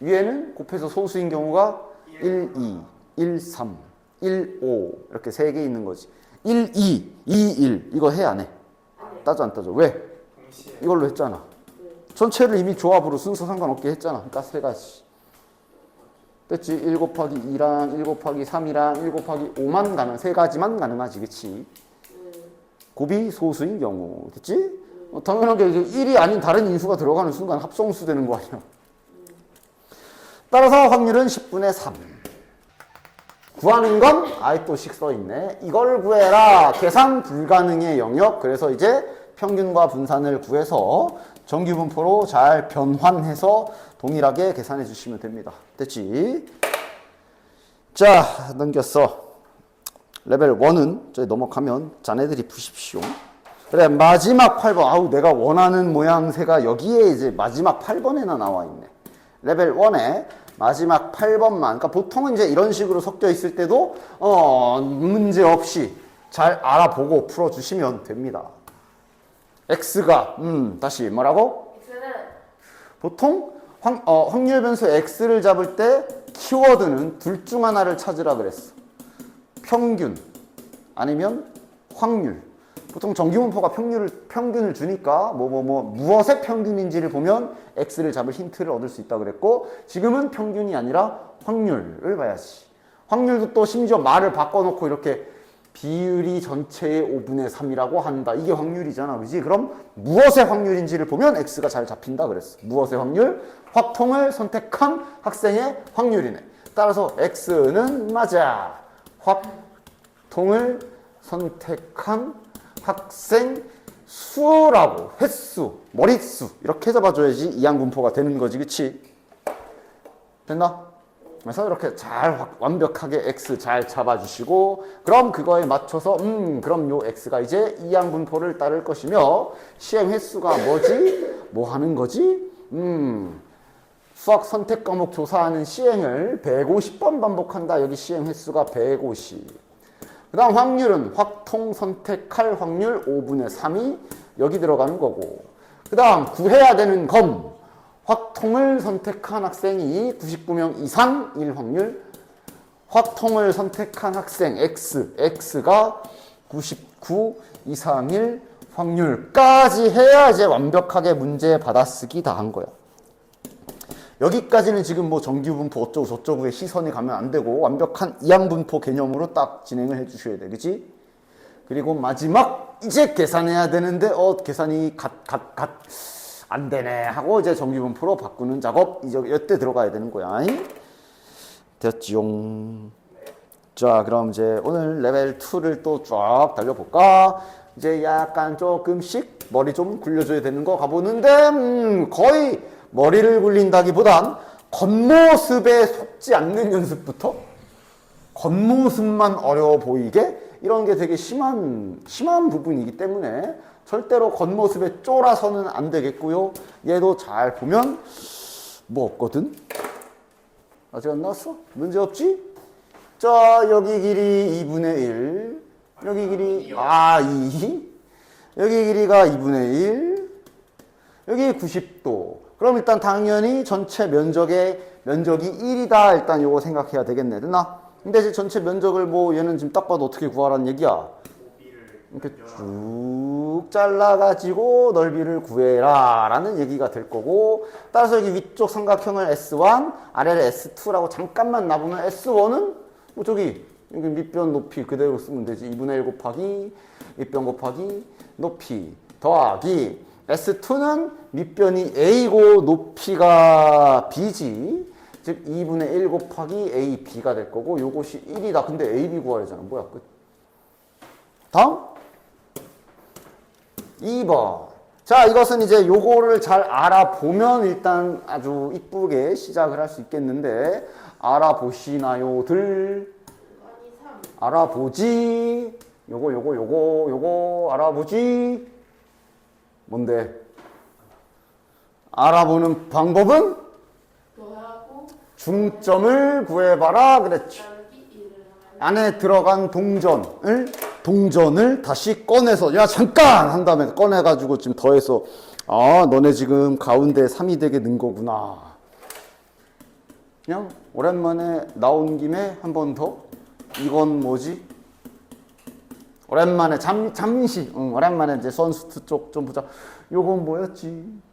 위에는 곱해서 소수인 경우가 1, 2, 1, 3, 1, 5 이렇게 3개 있는 거지. 1, 2, 2, 1 이거 해 안 해? 따져 안 따져? 왜? 동시에 이걸로 했잖아. 전체를 이미 조합으로 순서 상관없게 했잖아. 그러니까 3가지. 됐지? 1 곱하기 2랑 1 곱하기 3이랑 1 곱하기 5만 가능, 3가지만 가능하지. 그치? 곱이 소수인 경우. 됐지? 당연하게 이제 1이 아닌 다른 인수가 들어가는 순간 합성수 되는 거 아니야. 따라서 확률은 10분의 3. 구하는 건 아이 또 식 써있네. 이걸 구해라. 계산 불가능의 영역. 그래서 이제 평균과 분산을 구해서 정규분포로 잘 변환해서 동일하게 계산해 주시면 됩니다. 됐지? 자, 넘겼어. 레벨 1은 저기 넘어가면 자네들이 푸십시오. 그래, 마지막 8번. 아우, 내가 원하는 모양새가 여기에 이제 마지막 8번에나 나와 있네. 레벨 1에 마지막 8번만. 그러니까 보통은 이제 이런 식으로 섞여 있을 때도 문제 없이 잘 알아보고 풀어주시면 됩니다. x가 다시 뭐라고? x는 보통 확률 변수 x를 잡을 때 키워드는 둘 중 하나를 찾으라 그랬어. 평균 아니면 확률. 보통 정규분포가 평균을 주니까 무엇의 평균인지를 보면 x를 잡을 힌트를 얻을 수 있다 그랬고 지금은 평균이 아니라 확률을 봐야지. 확률도 또 심지어 말을 바꿔놓고 이렇게 비율이 전체의 5분의 3이라고 한다. 이게 확률이잖아. 그지? 그럼 무엇의 확률인지를 보면 x가 잘 잡힌다 그랬어. 무엇의 확률? 확통을 선택한 학생의 확률이네. 따라서 x는 맞아. 확통을 선택한 학생 수라고 횟수, 머릿수 이렇게 잡아줘야지 이항분포가 되는 거지. 그치? 됐나? 그래서 이렇게 잘 완벽하게 x 잘 잡아주시고 그럼 그거에 맞춰서 그럼 요 x가 이제 이항분포를 따를 것이며 시행 횟수가 뭐지? 뭐 하는 거지? 수학 선택 과목 조사하는 시행을 150번 반복한다. 여기 시행 횟수가 150. 그 다음 확률은 확통 선택할 확률 5분의 3이 여기 들어가는 거고 그 다음 구해야 되는 검 확통을 선택한 학생이 99명 이상일 확률 확통을 선택한 학생 x가 99 이상일 확률까지 해야 이제 완벽하게 문제 받아쓰기 다 한 거야. 여기까지는 지금 뭐 정규분포 어쩌고 저쩌고에 시선이 가면 안 되고 완벽한 이항분포 개념으로 딱 진행을 해 주셔야 돼. 그치? 그리고 마지막 이제 계산해야 되는데 계산이 안 되네 하고 이제 정규분포로 바꾸는 작업 이때 들어가야 되는 거야. 됐지용. 자, 그럼 이제 오늘 레벨 2를 또 쫙 달려볼까? 이제 약간 조금씩 머리 좀 굴려줘야 되는 거 가보는데 거의 머리를 굴린다기보단 겉모습에 속지 않는 연습부터 겉모습만 어려워 보이게 이런 게 되게 심한 부분이기 때문에 절대로 겉모습에 쫄아서는 안 되겠고요. 얘도 잘 보면 뭐 없거든? 아직 안 나왔어? 문제 없지? 자, 여기 길이 2분의 1 여기 길이 2 여기 길이가 2분의 1 여기 90도 그럼 일단 당연히 전체 면적이 1이다. 일단 요거 생각해야 되겠네. 됐나? 근데 이제 전체 면적을 뭐 얘는 지금 딱 봐도 어떻게 구하라는 얘기야? 이렇게 쭉 잘라가지고 넓이를 구해라 라는 얘기가 될 거고 따라서 여기 위쪽 삼각형을 S1 아래를 S2라고 잠깐만 놔보면 S1은 뭐 저기 여기 밑변 높이 그대로 쓰면 되지. 2분의 1 곱하기 밑변 곱하기 높이 더하기 S2는 밑변이 A고 높이가 B지. 즉 2분의 1 곱하기 AB가 될 거고 요것이 1이다. 근데 AB 구하려잖아. 뭐야 끝. 다음 2번. 자, 이것은 이제 요거를 잘 알아보면 일단 아주 이쁘게 시작을 할 수 있겠는데 알아보시나요들? 알아보지. 요거 알아보지. 뭔데? 알아보는 방법은 더하고 중점을 구해봐라 그랬죠. 나누기 1을 하면 안에 들어간 동전을 다시 꺼내서 야 잠깐 한 다음에 꺼내가지고 지금 더해서 아 너네 지금 가운데 3이 되게 는 거구나. 그냥 오랜만에 나온 김에 한 번 더 이건 뭐지? 오랜만에 잠시 오랜만에 이제 선수트 쪽 좀 보자. 요건 뭐였지?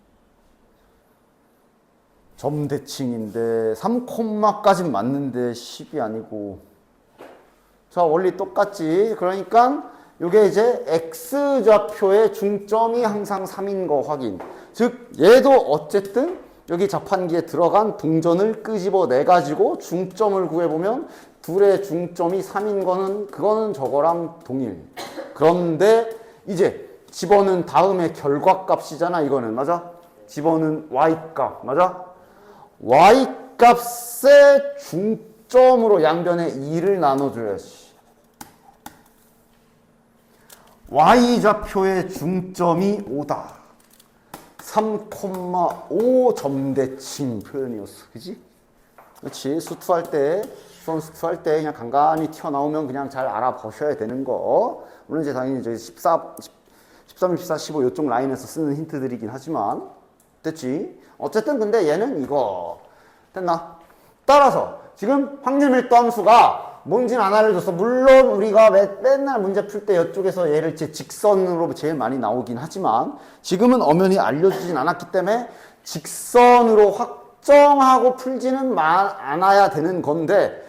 점대칭인데 3콤마까진 맞는데 10이 아니고 자 원리 똑같지. 그러니까 요게 이제 x좌표의 중점이 항상 3인 거 확인. 즉 얘도 어쨌든 여기 자판기에 들어간 동전을 끄집어내 가지고 중점을 구해보면 둘의 중점이 3인 거는 그거는 저거랑 동일. 그런데 이제 집어넣은 다음에 결과값이잖아 이거는. 맞아? 집어넣은 y값 맞아? y값의 중점으로 양변에 2를 나눠줘야지. y좌표의 중점이 5다. 3,5 점대칭 표현이었어. 그지? 그렇지. 수투할 때, 수원 수투할 때 그냥 간간히 튀어나오면 그냥 잘 알아보셔야 되는 거. 물론 이제 당연히 저희 13, 14, 15 이쪽 라인에서 쓰는 힌트들이긴 하지만. 됐지? 어쨌든 근데 얘는 이거. 됐나? 따라서 지금 확률밀도 함수가 뭔지는 안 알려줬어. 물론 우리가 맨날 문제 풀 때 이쪽에서 얘를 직선으로 제일 많이 나오긴 하지만 지금은 엄연히 알려주진 않았기 때문에 직선으로 확정하고 풀지는 않아야 되는 건데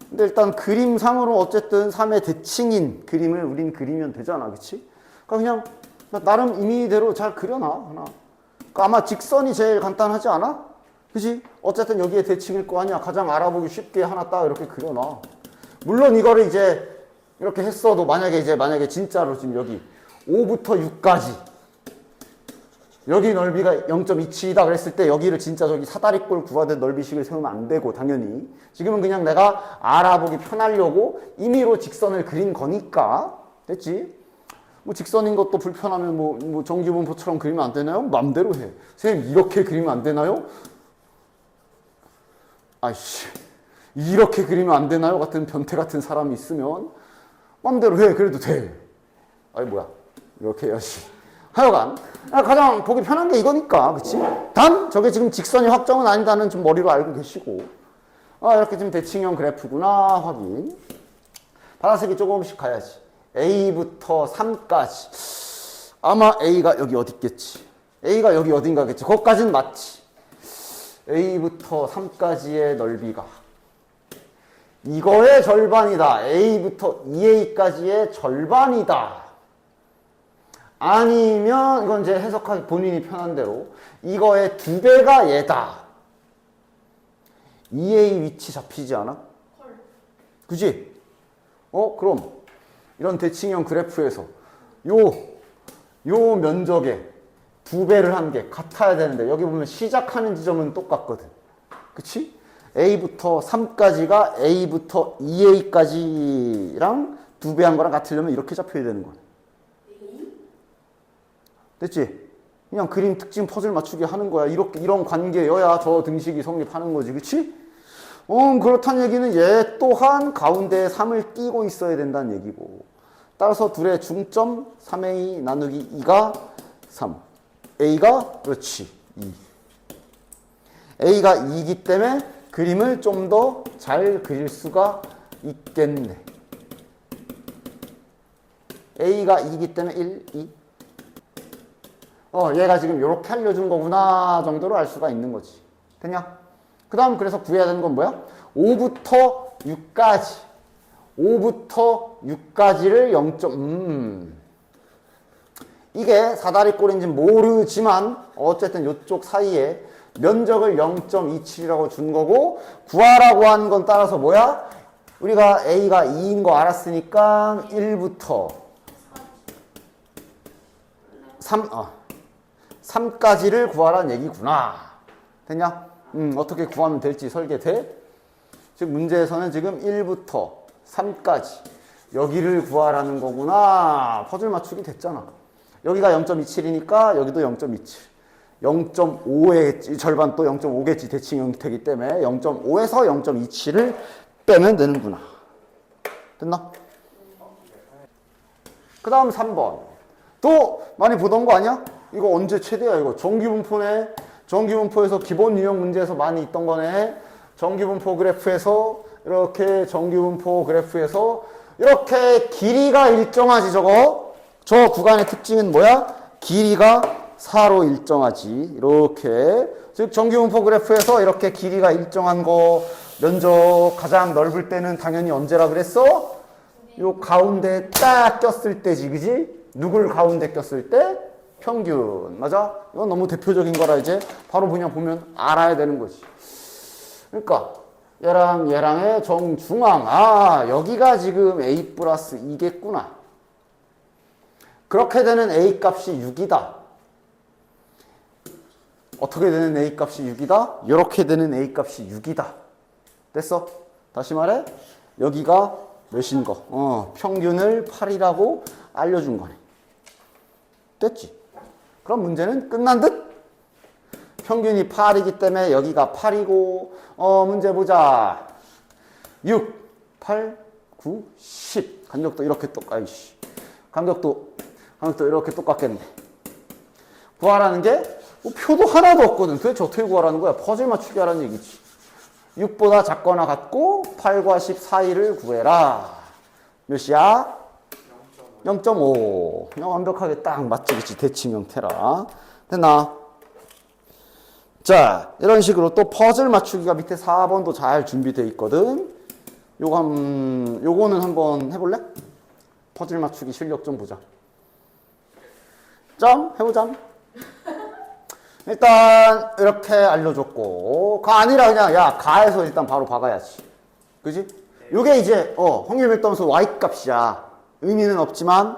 근데 일단 그림상으로 어쨌든 3의 대칭인 그림을 우린 그리면 되잖아. 그치? 그러니까 그냥 나름 임의대로 잘 그려놔. 하나. 그러니까 아마 직선이 제일 간단하지 않아? 그치? 어쨌든 여기에 대칭일 거 아니야. 가장 알아보기 쉽게 하나 딱 이렇게 그려놔. 물론 이거를 이제 이렇게 했어도 만약에 진짜로 지금 여기 5부터 6까지 여기 넓이가 0.27이다 그랬을 때 여기를 진짜 저기 사다리꼴 구하듯 넓이식을 세우면 안 되고 당연히 지금은 그냥 내가 알아보기 편하려고 임의로 직선을 그린 거니까 됐지? 뭐 직선인 것도 불편하면 뭐 정규분포처럼 그리면 안 되나요? 맘대로 해. 선생님 이렇게 그리면 안 되나요? 아이씨 이렇게 그리면 안 되나요? 같은 변태 같은 사람이 있으면 맘대로 해. 그래도 돼. 아이 뭐야 이렇게 해야지. 하여간 가장 보기 편한 게 이거니까 그치? 단 저게 지금 직선이 확정은 아니다는 좀 머리로 알고 계시고 이렇게 좀 대칭형 그래프구나 확인. 받아쓰기 조금씩 가야지. A부터 3까지 아마 A가 여기 어디 있겠지. A가 여기 어딘가겠지. 거기까지는 맞지. A부터 3까지의 넓이가 이거의 절반이다. A부터 2A까지의 절반이다. 아니면 이건 이제 해석하기 본인이 편한 대로 이거의 2배가 얘다. 2A 위치 잡히지 않아? 그지? 그럼 이런 대칭형 그래프에서 요 면적에 2배를 한 게 같아야 되는데 여기 보면 시작하는 지점은 똑같거든. 그치? A부터 3까지가 A부터 2A까지랑 2배 한 거랑 같으려면 이렇게 잡혀야 되는 거야. 됐지? 그냥 그림 특징 퍼즐 맞추기 하는 거야. 이런 관계여야 저 등식이 성립하는 거지. 그치? 그렇다는 얘기는 얘 또한 가운데에 3을 띄고 있어야 된다는 얘기고. 따라서 둘의 중점 3A 나누기 2가 3. A가 그렇지 2. A가 2이기 때문에 그림을 좀 더 잘 그릴 수가 있겠네. A가 2이기 때문에 1, 2. 얘가 지금 이렇게 알려준 거구나 정도로 알 수가 있는 거지. 됐냐? 그 다음 그래서 구해야 되는 건 뭐야? 5부터 6까지. 5부터 6까지를 0. 이게 사다리꼴인지는 모르지만 어쨌든 이쪽 사이에 면적을 0.27이라고 준 거고 구하라고 한 건 따라서 뭐야? 우리가 A가 2인 거 알았으니까 1부터 3까지를 구하라는 얘기구나. 됐냐? 어떻게 구하면 될지 설계돼? 즉 문제에서는 지금 1부터 3까지 여기를 구하라는 거구나. 퍼즐 맞추기 됐잖아. 여기가 0.27이니까 여기도 0.27. 0.5의 절반 또 0.5겠지. 대칭 형태이기 때문에 0.5에서 0.27을 빼면 되는구나. 됐나? 그 다음 3번. 또 많이 보던 거 아니야? 이거 언제 최대야 이거. 정규분포네. 정규분포에서 기본 유형 문제에서 많이 있던 거네. 정규분포 그래프에서 이렇게 정규분포 그래프에서 이렇게 길이가 일정하지 저거. 저 구간의 특징은 뭐야? 길이가 4로 일정하지. 이렇게. 즉 정규분포 그래프에서 이렇게 길이가 일정한 거 면적 가장 넓을 때는 당연히 언제라 그랬어? 요 가운데 딱 꼈을 때지, 그지? 누굴 가운데 꼈을 때? 평균. 맞아? 이건 너무 대표적인 거라 이제 바로 그냥 보면 알아야 되는 거지. 그러니까 얘랑 얘랑의 정중앙. 아, 여기가 지금 A 플러스 2겠구나. 그렇게 되는 A 값이 6이다. 어떻게 되는 A 값이 6이다? 이렇게 되는 A 값이 6이다. 됐어? 다시 말해. 여기가 몇인 거? 평균을 8이라고 알려준 거네. 됐지? 그럼 문제는 끝난 듯? 평균이 8이기 때문에 여기가 8이고, 문제 보자. 6, 8, 9, 10. 간격도 이렇게 아이씨. 간격도 이렇게 똑같겠네. 구하라는 게, 표도 하나도 없거든. 도대체 어떻게 구하라는 거야? 퍼즐 맞추기 하라는 얘기지. 6보다 작거나 같고 8과 10 사이를 구해라. 몇이야? 0.5. 그냥 완벽하게 딱 맞지, 그치? 대칭 형태라. 됐나? 자, 이런 식으로 또 퍼즐 맞추기가 밑에 4번도 잘 준비되어 있거든. 요거는 한번 해볼래? 퍼즐 맞추기 실력 좀 보자. 해보자. 일단 이렇게 알려줬고, 가 아니라 그냥 야 가에서 일단 바로 박아야지. 그지? 요게 이제 확률밀도함수 y 값이야. 의미는 없지만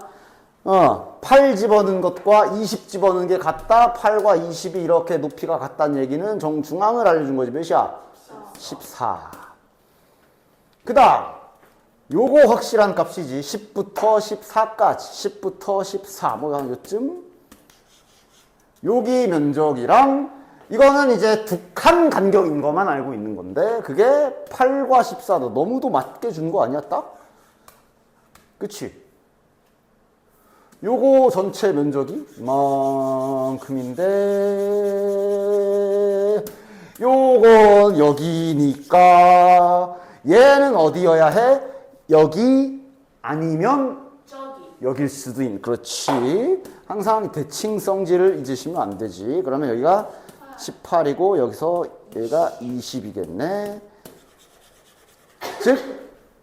8 집어넣은 것과 20 집어넣은 게 같다. 8과 20이 이렇게 높이가 같다는 얘기는 정중앙을 알려준 거지. 몇이야? 14. 그 다음 요거 확실한 값이지. 10부터 14까지 10부터 14 뭐 한 요쯤. 여기 면적이랑 이거는 이제 두 칸 간격인 것만 알고 있는 건데 그게 8과 14도 너무도 맞게 준 거 아니야 딱? 그치? 요거 전체 면적이 이만큼인데 요건 여기니까 얘는 어디여야 해? 여기 아니면 여길 수도 있는. 그렇지. 항상 대칭성질을 잊으시면 안 되지. 그러면 여기가 18이고 여기서 얘가 20이겠네. 즉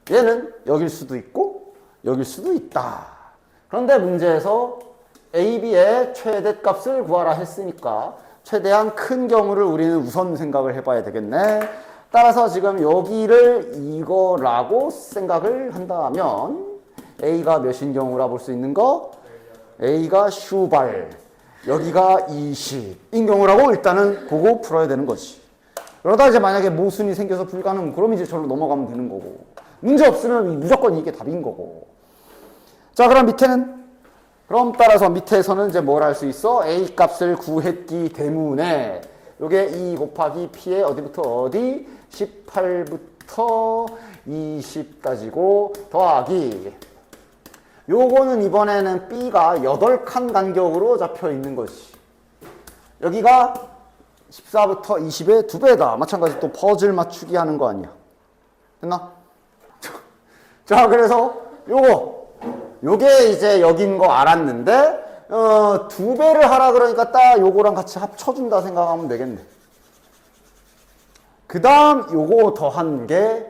얘는 여길 수도 있고 여길 수도 있다. 그런데 문제에서 A, B의 최대값을 구하라 했으니까 최대한 큰 경우를 우리는 우선 생각을 해봐야 되겠네. 따라서 지금 여기를 이거라고 생각을 한다면 A가 몇인 경우라 볼 수 있는 거? A가 슈발, 여기가 20인 경우라고 일단은 보고 풀어야 되는 거지. 그러다 이제 만약에 모순이 생겨서 불가능, 그럼 이제 절로 넘어가면 되는 거고. 문제 없으면 무조건 이게 답인 거고. 자, 그럼 밑에는? 그럼 따라서 밑에서는 이제 뭘 할 수 있어? A 값을 구했기 때문에 요게 2 곱하기 P의 어디부터 어디? 18부터 20까지고 더하기 요거는 이번에는 B가 8칸 간격으로 잡혀 있는 것이. 여기가 14부터 20의 2배다. 마찬가지 또 퍼즐 맞추기 하는 거 아니야. 됐나? 자, 그래서 요게 이제 여긴 거 알았는데, 2배를 하라 그러니까 딱 요거랑 같이 합쳐준다 생각하면 되겠네. 그 다음 요거 더한 게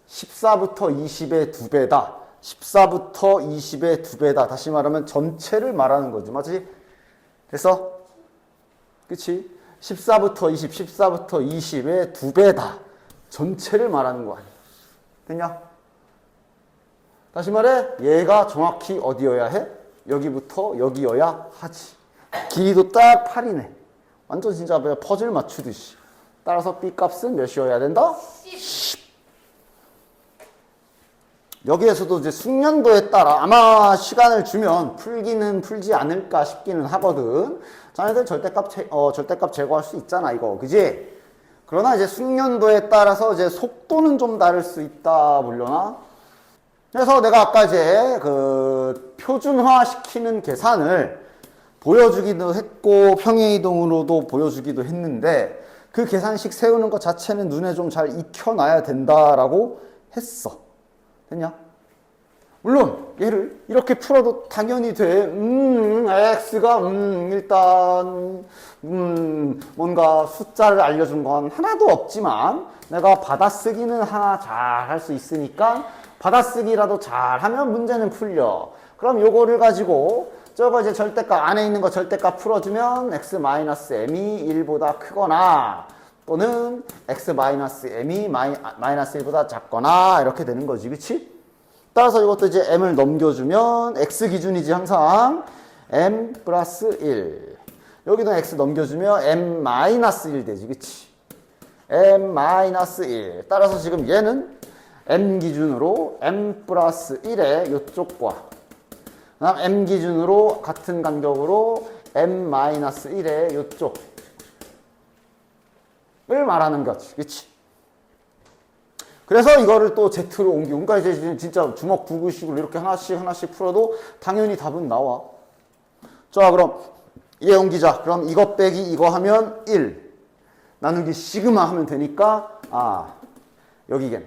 14부터 20의 2배다. 14부터 20의 2배다. 다시 말하면 전체를 말하는 거지. 맞지? 됐어? 그치? 14부터 20, 14부터 20의 2배다. 전체를 말하는 거 아니야. 됐냐? 다시 말해, 얘가 정확히 어디여야 해? 여기부터 여기여야 하지. 길이도 딱 8이네. 완전 진짜 퍼즐 맞추듯이. 따라서 B 값은 몇이어야 된다? 10. 여기에서도 이제 숙련도에 따라 아마 시간을 주면 풀기는 풀지 않을까 싶기는 하거든. 자네들 절대값 제거할 수 있잖아, 이거. 그지? 그러나 이제 숙련도에 따라서 이제 속도는 좀 다를 수 있다 보려나? 그래서 내가 아까 이제 그 표준화 시키는 계산을 보여주기도 했고 평행이동으로도 보여주기도 했는데 그 계산식 세우는 것 자체는 눈에 좀 잘 익혀놔야 된다라고 했어. 됐냐? 물론 얘를 이렇게 풀어도 당연히 돼. x가 일단 뭔가 숫자를 알려준 건 하나도 없지만 내가 받아쓰기는 하나 잘 할 수 있으니까 받아쓰기라도 잘하면 문제는 풀려. 그럼 요거를 가지고 저거 이제 절대값 안에 있는 거 절대값 풀어주면 x-m이 1보다 크거나 또는 x-m이 -1보다 작거나 이렇게 되는 거지. 그치? 따라서 이것도 이제 m을 넘겨주면 x 기준이지 항상 m 플러스 1. 여기도 x 넘겨주면 m-1 되지. 그치? m-1. 따라서 지금 얘는 m 기준으로 m 플러스 1의 요쪽과 그다음 m 기준으로 같은 간격으로 m-1의 요쪽을 말하는 거지. 그치? 그래서 이거를 또 Z로 옮기고, 그러니까 이제 진짜 주먹 구구식으로 이렇게 하나씩 풀어도 당연히 답은 나와. 자, 그럼 얘 옮기자. 그럼 이거 빼기 이거 하면 1 나누기 시그마 하면 되니까 여기겠네.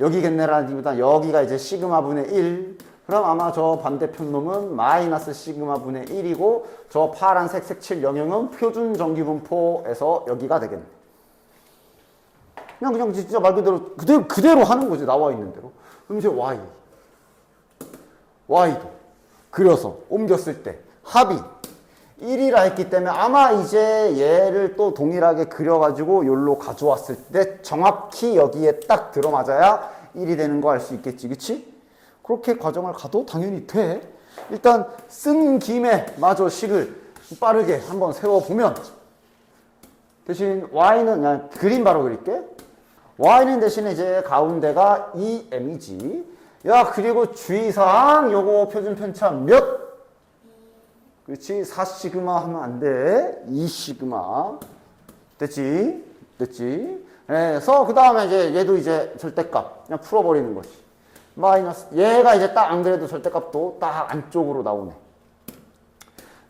여기겠네라기보다 여기가 이제 시그마 분의 1. 그럼 아마 저 반대편 놈은 마이너스 시그마 분의 1이고 저 파란색 색칠 영역은 표준 정기분포에서 여기가 되겠네. 그냥 진짜 말 그대로 하는 거지. 나와 있는 대로. 그럼 이제 y도 그려서 옮겼을 때 합이 1이라 했기 때문에 아마 이제 얘를 또 동일하게 그려가지고 여기로 가져왔을 때 정확히 여기에 딱 들어맞아야 1이 되는 거 알 수 있겠지. 그치? 그렇게 과정을 가도 당연히 돼. 일단 쓴 김에 마저 식을 빠르게 한번 세워보면 대신 y는 그냥 그림 바로 그릴게. y는 대신에 이제 가운데가 2m이지. 야, 그리고 주의사항 요거 표준 편차 몇? 그렇지. 4시그마 하면 안 돼. 2시그마. 됐지? 그래서 그 다음에 이제 얘도 이제 절대값 그냥 풀어버리는 거지. 마이너스 얘가 이제 딱 안 그래도 절대값도 딱 안쪽으로 나오네.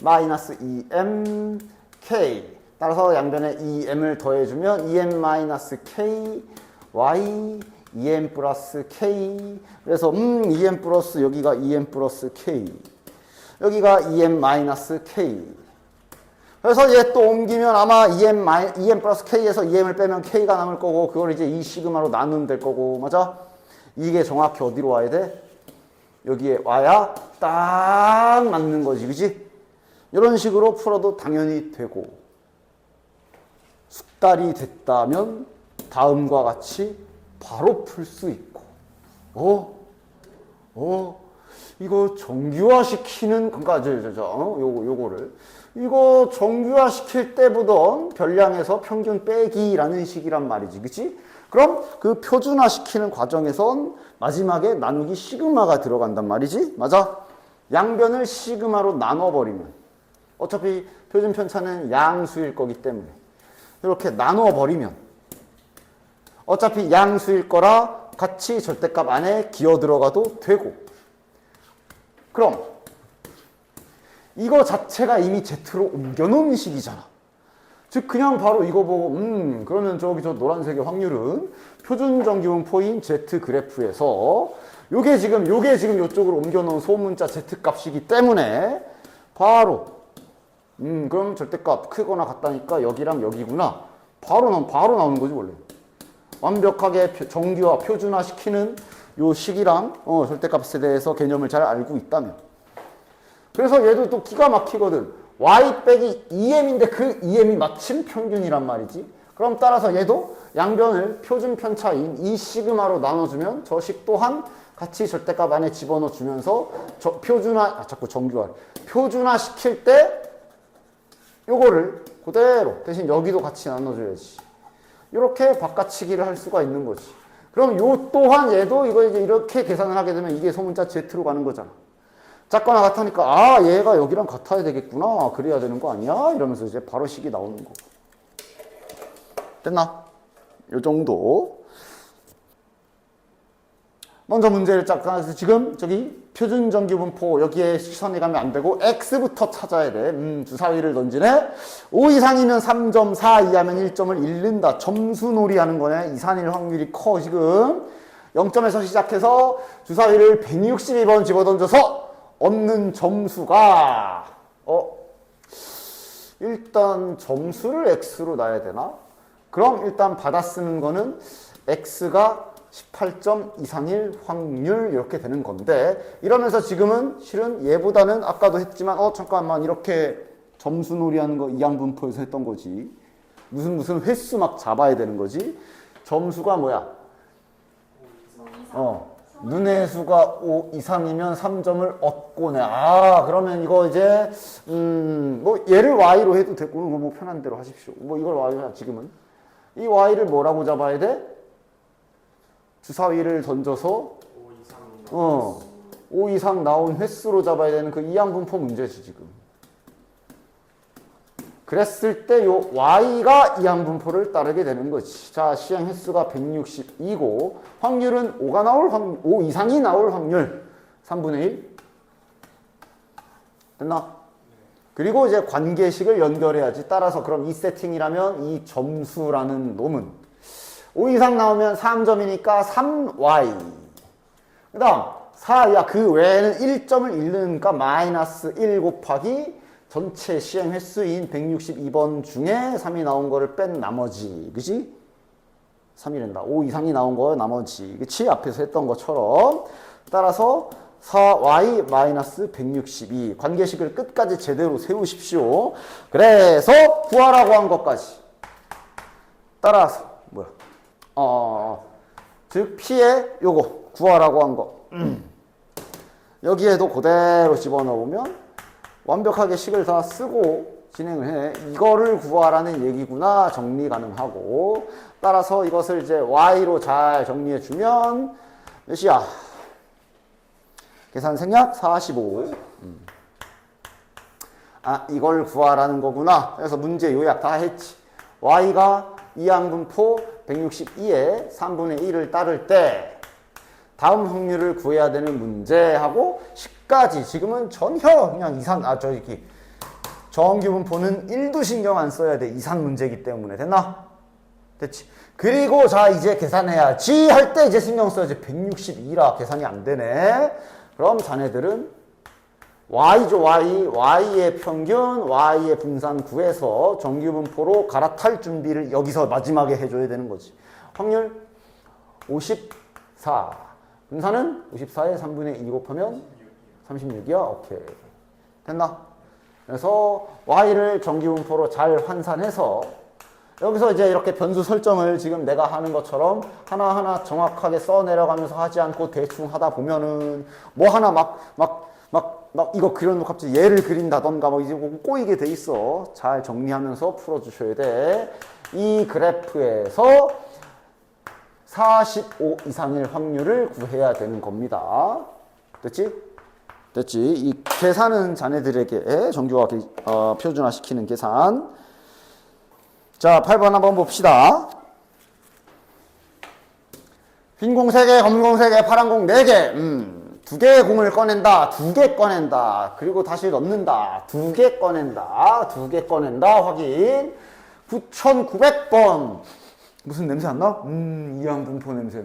마이너스 2m k. 따라서 양변에 2m을 더해주면 2m 마이너스 k y 2m 플러스 k. 그래서 2m 플러스 여기가 2m 플러스 k. 여기가 2m 마이너스 k. 그래서 얘 또 옮기면 아마 2m 플러스 k에서 2m을 빼면 k가 남을 거고 그걸 이제 2시그마로 나누면 될 거고. 맞아? 이게 정확히 어디로 와야 돼? 여기에 와야 딱 맞는 거지. 그지? 이런 식으로 풀어도 당연히 되고 숙달이 됐다면 다음과 같이 바로 풀 수 있고 이거 정규화 시키는 그러니까 요거를 이거 정규화 시킬 때 보던 별량에서 평균 빼기라는 식이란 말이지. 그치? 그럼 그 표준화 시키는 과정에선 마지막에 나누기 시그마가 들어간단 말이지. 맞아? 양변을 시그마로 나눠버리면 어차피 표준 편차는 양수일 거기 때문에 이렇게 나눠버리면 어차피 양수일 거라 같이 절대값 안에 기어 들어가도 되고. 그럼 이거 자체가 이미 Z로 옮겨놓은 식이잖아. 즉 그냥 바로 이거 보고 그러면 저기 저 노란색의 확률은 표준 정기분포인 Z 그래프에서 요게 지금 요쪽으로 옮겨놓은 소문자 Z 값이기 때문에 바로 그럼 절대값 크거나 같다니까 여기랑 여기구나. 바로 나오는 거지 원래. 완벽하게 정규화 표준화 시키는 요 식이랑 절대값에 대해서 개념을 잘 알고 있다면. 그래서 얘도 또 기가 막히거든. y 빼기 2m인데 그 2m이 마침 평균이란 말이지. 그럼 따라서 얘도 양변을 표준 편차인 2시그마로 나눠주면 저 식 또한 같이 절대값 안에 집어넣어 주면서 표준화 시킬 때 요거를 그대로 대신 여기도 같이 나눠줘야지. 이렇게 바꿔치기를 할 수가 있는 거지. 그럼 요 또한 얘도 이거 이제 이렇게 계산을 하게 되면 이게 소문자 Z로 가는 거잖아. 작거나 같으니까 아 얘가 여기랑 같아야 되겠구나. 그래야 되는 거 아니야? 이러면서 이제 바로 식이 나오는 거. 됐나? 요 정도. 먼저 문제를 짝까 지금 저기 표준 정규분포 여기에 시선이 가면 안 되고 x부터 찾아야 돼. 주사위를 던지네. 5 이상이면 3점, 4 이하면 1점을 잃는다. 점수놀이 하는 거네. 이산일 확률이 커 지금. 0점에서 시작해서 주사위를 162번 집어던져서 얻는 점수가 일단 점수를 x로 놔야 되나? 그럼 일단 받아 쓰는 거는 x가 18점 이상일 확률 이렇게 되는 건데 이러면서 지금은 실은 얘보다는 아까도 했지만 잠깐만 이렇게 점수놀이 하는 거 이항분포에서 했던 거지. 무슨 횟수 막 잡아야 되는 거지. 점수가 뭐야? 눈의 수가 5 이상이면 3점을 얻고네. 그러면 이거 이제 뭐 얘를 y로 해도 되고 뭐 편한 대로 하십시오. 뭐 이걸 y로 지금은 이 y를 뭐라고 잡아야 돼? 주사위를 던져서 5 이상 나온 횟수로 잡아야 되는 그 이항분포 문제지 지금. 그랬을 때 요 y가 이항분포를 따르게 되는 거지. 자, 시행 횟수가 162고 확률은 5가 나올 5 이상이 나올 확률 3분의 1. 됐나? 그리고 이제 관계식을 연결해야지. 따라서 그럼 이 세팅이라면 이 점수라는 놈은 5 이상 나오면 3점이니까 3y. 그 다음 4, 그 외에는 1점을 잃는니까 마이너스 1 곱하기 전체 시행 횟수인 162번 중에 3이 나온 거를 뺀 나머지. 그치? 3이란다. 5 이상이 나온 거 나머지. 그치? 앞에서 했던 것처럼. 따라서 4y 마이너스 162. 관계식을 끝까지 제대로 세우십시오. 그래서 구하라고 한 것까지. 따라서 뭐야? 즉 P에 요거 구하라고 한 거. 여기에도 그대로 집어넣으면 완벽하게 식을 다 쓰고 진행을 해. 이거를 구하라는 얘기구나 정리 가능하고. 따라서 이것을 이제 y로 잘 정리해 주면 몇이야? 계산 생략 45. 이걸 구하라는 거구나. 그래서 문제 요약 다 했지. y가 이항분포 162에 3분의 1을 따를 때 다음 확률을 구해야 되는 문제하고 식까지 지금은 전혀 그냥 정규분포는 1도 신경 안 써야 돼. 이산 문제이기 때문에. 됐나? 됐지? 그리고 자 이제 계산해야지 할 때 이제 신경 써야지. 162라 계산이 안 되네. 그럼 자네들은 y죠. y의 평균, y의 분산 구해서 정규분포로 갈아탈 준비를 여기서 마지막에 해줘야 되는 거지. 확률 54. 분산은 54에 3분의 2 곱하면 36이야. 오케이. 됐나? 그래서 y를 정규분포로 잘 환산해서 여기서 이제 이렇게 변수 설정을 지금 내가 하는 것처럼 하나하나 정확하게 써 내려가면서 하지 않고 대충 하다 보면은 뭐 하나 막 이거 그려놓고 갑자기 얘를 그린다던가 뭐 이제 꼬이게 돼 있어. 잘 정리하면서 풀어주셔야 돼. 이 그래프에서 45 이상일 확률을 구해야 되는 겁니다. 됐지? 됐지? 이 계산은 자네들에게 정규화 표준화시키는 계산. 자, 8번 한번 봅시다. 흰 공 3개, 검은 공 3개, 파란 공 4개. 2개의 공을 꺼낸다. 2개 꺼낸다. 그리고 다시 넣는다. 2개 꺼낸다. 2개 꺼낸다. 확인. 9,900번. 무슨 냄새 안 나? 이항분포 냄새.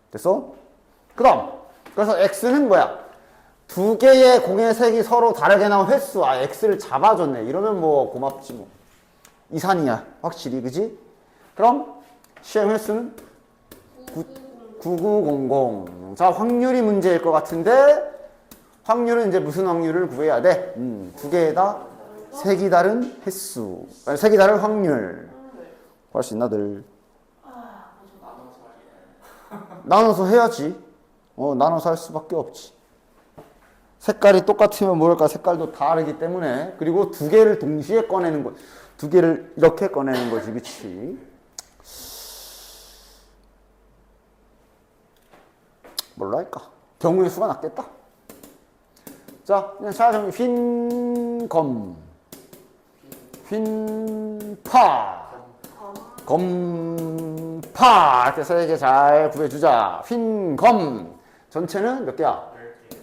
됐어? 그 다음. 그래서 X는 뭐야? 2개의 공의 색이 서로 다르게 나온 횟수. X를 잡아줬네. 이러면 뭐 고맙지 뭐. 이산이야. 확실히. 그지? 그럼 시행 횟수는 9900. 자, 확률이 문제일 것 같은데 확률은 이제 무슨 확률을 구해야 돼? 2개에다 색이 다른 횟수. 색이 다른 확률. 구할 수 있나 늘? 나눠서 해야지. 나눠서 할 수밖에 없지. 색깔이 똑같으면 뭐랄까 색깔도 다르기 때문에. 그리고 2개를 동시에 꺼내는 거. 2개를 이렇게 꺼내는 거지. 그치? 뭘로 할까? 경우의 수가 낫겠다. 자, 그냥 자 정리. 휜검, 휜파, 검파. 이렇게 세 개 잘 구해주자. 휜검 전체는 몇 개야?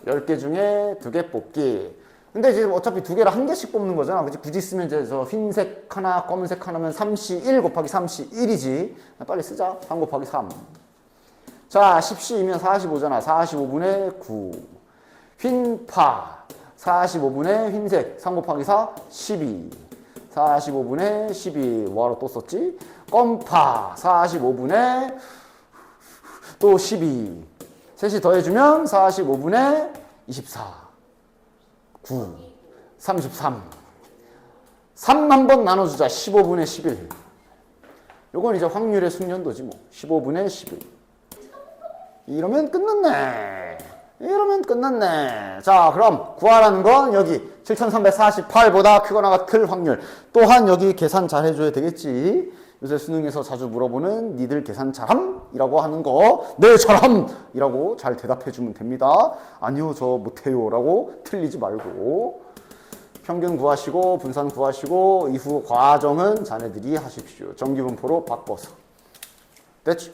10개 중에 2개 뽑기. 근데 지금 어차피 2개를 1개씩 뽑는 거잖아. 그치? 굳이 쓰면 이제 저 흰색 하나, 검은색 하나면 3시 1 곱하기 3시 1이지. 빨리 쓰자. 3 곱하기 3. 자, 10시이면 45잖아. 45분의 9. 휜파. 45분의 흰색. 3 곱하기 4, 12. 45분의 12. 뭐하러 또 썼지? 검파. 45분의 또 12. 셋이 더해주면 45분의 24. 9, 33. 3 한번 나눠주자. 15분의 11. 요건 이제 확률의 숙련도지 뭐. 15분의 11. 이러면 끝났네. 이러면 끝났네. 자, 그럼 구하라는 건 여기 7348보다 크거나 같을 확률. 또한 여기 계산 잘 해줘야 되겠지. 요새 수능에서 자주 물어보는 니들 계산 잘함이라고 하는 거, 네 잘함이라고 잘 대답해주면 됩니다. 아니요 저 못해요라고 틀리지 말고. 평균 구하시고 분산 구하시고 이후 과정은 자네들이 하십시오. 정규분포로 바꿔서. 됐지?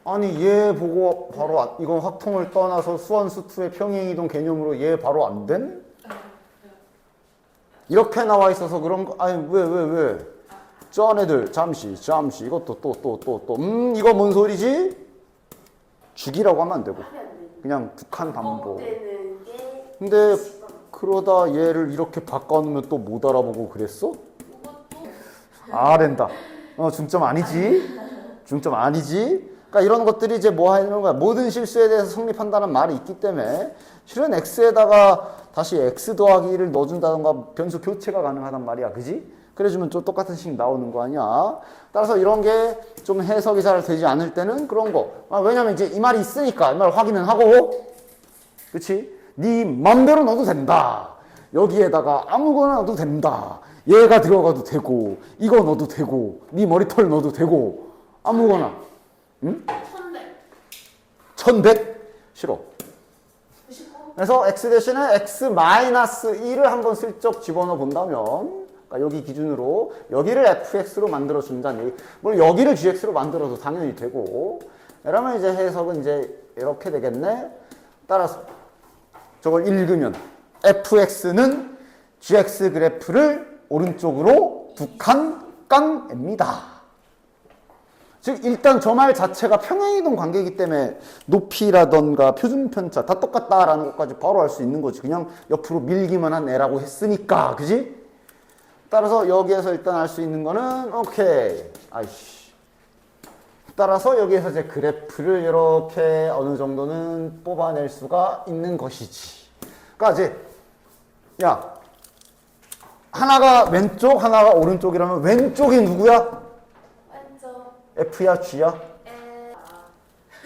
아니 얘 보고 바로 이건 확통을 떠나서 수원수투의 평행이동 개념으로 얘 바로 안 된? 이렇게 나와 있어서 그런 거. 아니 왜 쩌네들 잠시 이것도 또 이거 뭔 소리지? 죽이라고 하면 안 되고 그냥 북한 반복. 근데 그러다 얘를 이렇게 바꿔놓으면 또 못 알아보고 그랬어? 아랜다. 중점 아니지? 중점 아니지? 그러니까 이런 것들이 이제 뭐 하는 거야? 모든 실수에 대해서 성립한다는 말이 있기 때문에 실은 x에다가 다시 x 더하기를 넣어준다던가 변수 교체가 가능하단 말이야. 그지? 그래주면 또 똑같은 식 나오는 거 아니야. 따라서 이런 게 좀 해석이 잘 되지 않을 때는 그런 거. 왜냐면 이제 이 말이 있으니까 이 말 확인은 하고. 그치? 네 맘대로 넣어도 된다. 여기에다가 아무거나 넣어도 된다. 얘가 들어가도 되고 이거 넣어도 되고 네 머리털 넣어도 되고 아무거나. 응? 1100? 싫어. 그래서 x 대신에 x-1을 한번 슬쩍 집어넣어 본다면, 그러니까 여기 기준으로 여기를 fx로 만들어 준다는 얘기. 물론 여기를 gx로 만들어도 당연히 되고. 이러면 이제 해석은 이제 이렇게 되겠네. 따라서 저걸 읽으면 fx는 gx 그래프를 오른쪽으로 두 칸 깡입니다. 즉 일단 저 말 자체가 평행이동 관계이기 때문에 높이라던가 표준편차 다 똑같다라는 것까지 바로 알 수 있는 거지. 그냥 옆으로 밀기만 한 애라고 했으니까. 그지? 따라서 여기에서 일단 알 수 있는 거는 오케이. 아이씨. 따라서 여기에서 이제 그래프를 이렇게 어느 정도는 뽑아낼 수가 있는 것이지. 그러니까 이제 야 하나가 왼쪽 하나가 오른쪽이라면 왼쪽이 누구야? F야 G야?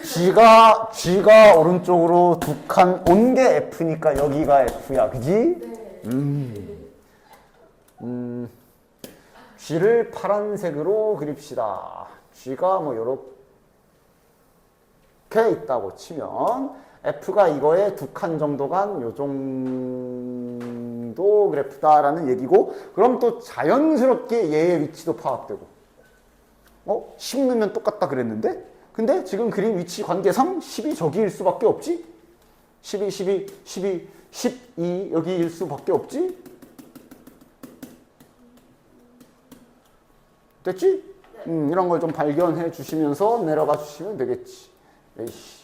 G가 오른쪽으로 두 칸 온 게 F니까 여기가 F야. 그지? 네. G를 파란색으로 그립시다. G가 뭐 요렇게 있다고 치면 F가 이거에 두 칸 정도 간 요 정도 그래프다라는 얘기고, 그럼 또 자연스럽게 얘의 위치도 파악되고. 10 넣으면 똑같다 그랬는데? 근데 지금 그림 위치 관계상 10이 저기일 수밖에 없지? 12 여기일 수밖에 없지? 됐지? 이런 걸 좀 발견해 주시면서 내려가 주시면 되겠지. 에이씨.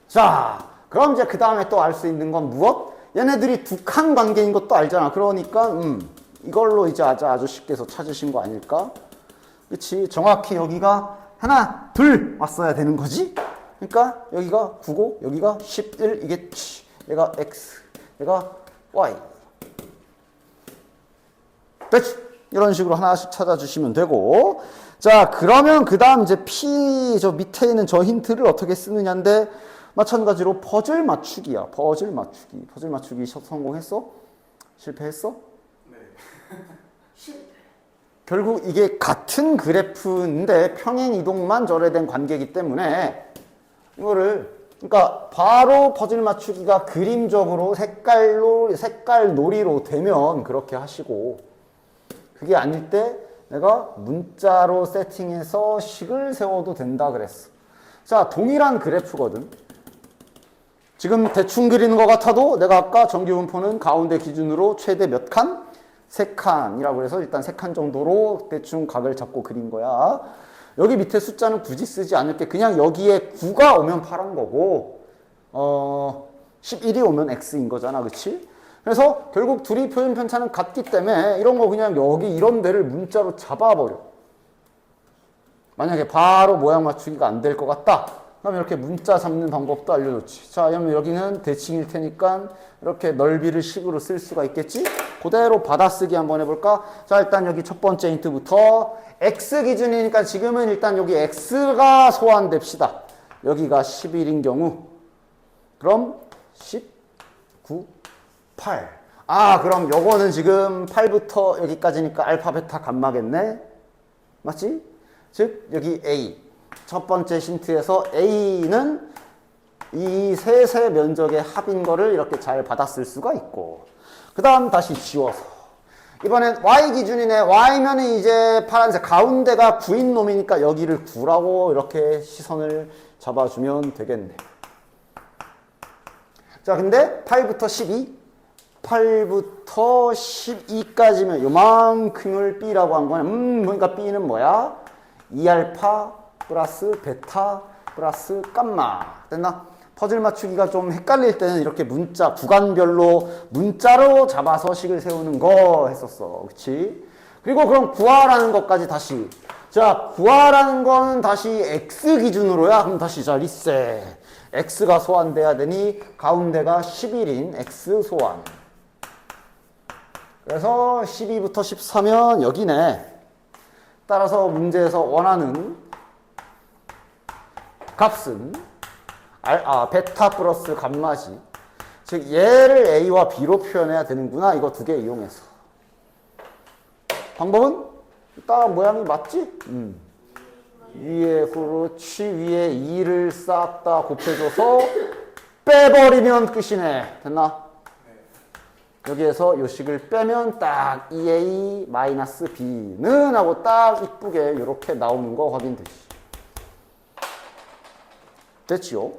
자, 그럼 이제 그 다음에 또 알 수 있는 건 무엇? 얘네들이 두 칸 관계인 것도 알잖아. 그러니까 이걸로 이제 아주 쉽게 해서 찾으신 거 아닐까? 그치? 정확히 여기가 하나, 둘 왔어야 되는 거지? 그러니까 여기가 9고 여기가 11 이겠지. 얘가 X, 얘가 Y. 됐지? 이런 식으로 하나씩 찾아주시면 되고. 자, 그러면 그 다음 이제 P 저 밑에 있는 저 힌트를 어떻게 쓰느냐인데, 마찬가지로 퍼즐 맞추기야. 퍼즐 맞추기. 퍼즐 맞추기 성공했어? 실패했어? 네. 결국 이게 같은 그래프인데 평행 이동만 절여된 관계이기 때문에 이거를 그러니까 바로 퍼즐 맞추기가 그림적으로 색깔 놀이로 되면 그렇게 하시고 그게 아닐 때 내가 문자로 세팅해서 식을 세워도 된다 그랬어. 자, 동일한 그래프거든. 지금 대충 그리는 것 같아도 내가 아까 정규분포는 가운데 기준으로 최대 몇 칸? 3칸이라고 해서 일단 3칸 정도로 대충 각을 잡고 그린 거야. 여기 밑에 숫자는 굳이 쓰지 않을게. 그냥 여기에 9가 오면 파란 거고 11이 오면 X인 거잖아. 그치? 그래서 결국 둘이 표현 편차는 같기 때문에 이런 거 그냥 여기 이런 데를 문자로 잡아버려. 만약에 바로 모양 맞추기가 안 될 것 같다. 그럼 이렇게 문자 잡는 방법도 알려줬지. 자, 그러면 여기는 대칭일 테니까 이렇게 넓이를 식으로 쓸 수가 있겠지? 그대로 받아쓰기 한번 해볼까? 자, 일단 여기 첫 번째 힌트부터 X 기준이니까 지금은 일단 여기 X가 소환됩시다. 여기가 11인 경우 그럼 19, 8. 아, 그럼 요거는 지금 8부터 여기까지니까 알파, 베타, 감마겠네? 맞지? 즉 여기 A. 첫 번째 힌트에서 A는 이 셋의 면적의 합인 거를 이렇게 잘 받았을 수가 있고 그 다음 다시 지워서 이번엔 Y 기준이네. Y면 이제 파란색 가운데가 9인 놈이니까 여기를 9라고 이렇게 시선을 잡아주면 되겠네. 자, 근데 8부터 12 8부터 12까지면 요만큼을 B라고 한 거네. 그러니까 B는 뭐야? 2알파 플러스 베타 플러스 감마. 됐나? 퍼즐 맞추기가 좀 헷갈릴 때는 이렇게 문자, 구간별로 문자로 잡아서 식을 세우는 거 했었어. 그치? 그리고 그럼 구하라는 것까지 다시. 자, 구하라는 거는 다시 X 기준으로야. 그럼 다시 자, 리셋. X가 소환돼야 되니 가운데가 11인 X 소환. 그래서 12부터 14면 여기네. 따라서 문제에서 원하는 값은 베타 플러스 감마지. 즉 얘를 A와 B로 표현해야 되는구나. 이거 두 개 이용해서. 방법은 딱 모양이 맞지? 위에 그렇지. 위에 2를 싹 다 곱해줘서 빼버리면 끝이네. 됐나? 여기에서 요 식을 빼면 딱 2A-B는 하고 딱 이쁘게 이렇게 나오는 거 확인되지. 됐지요?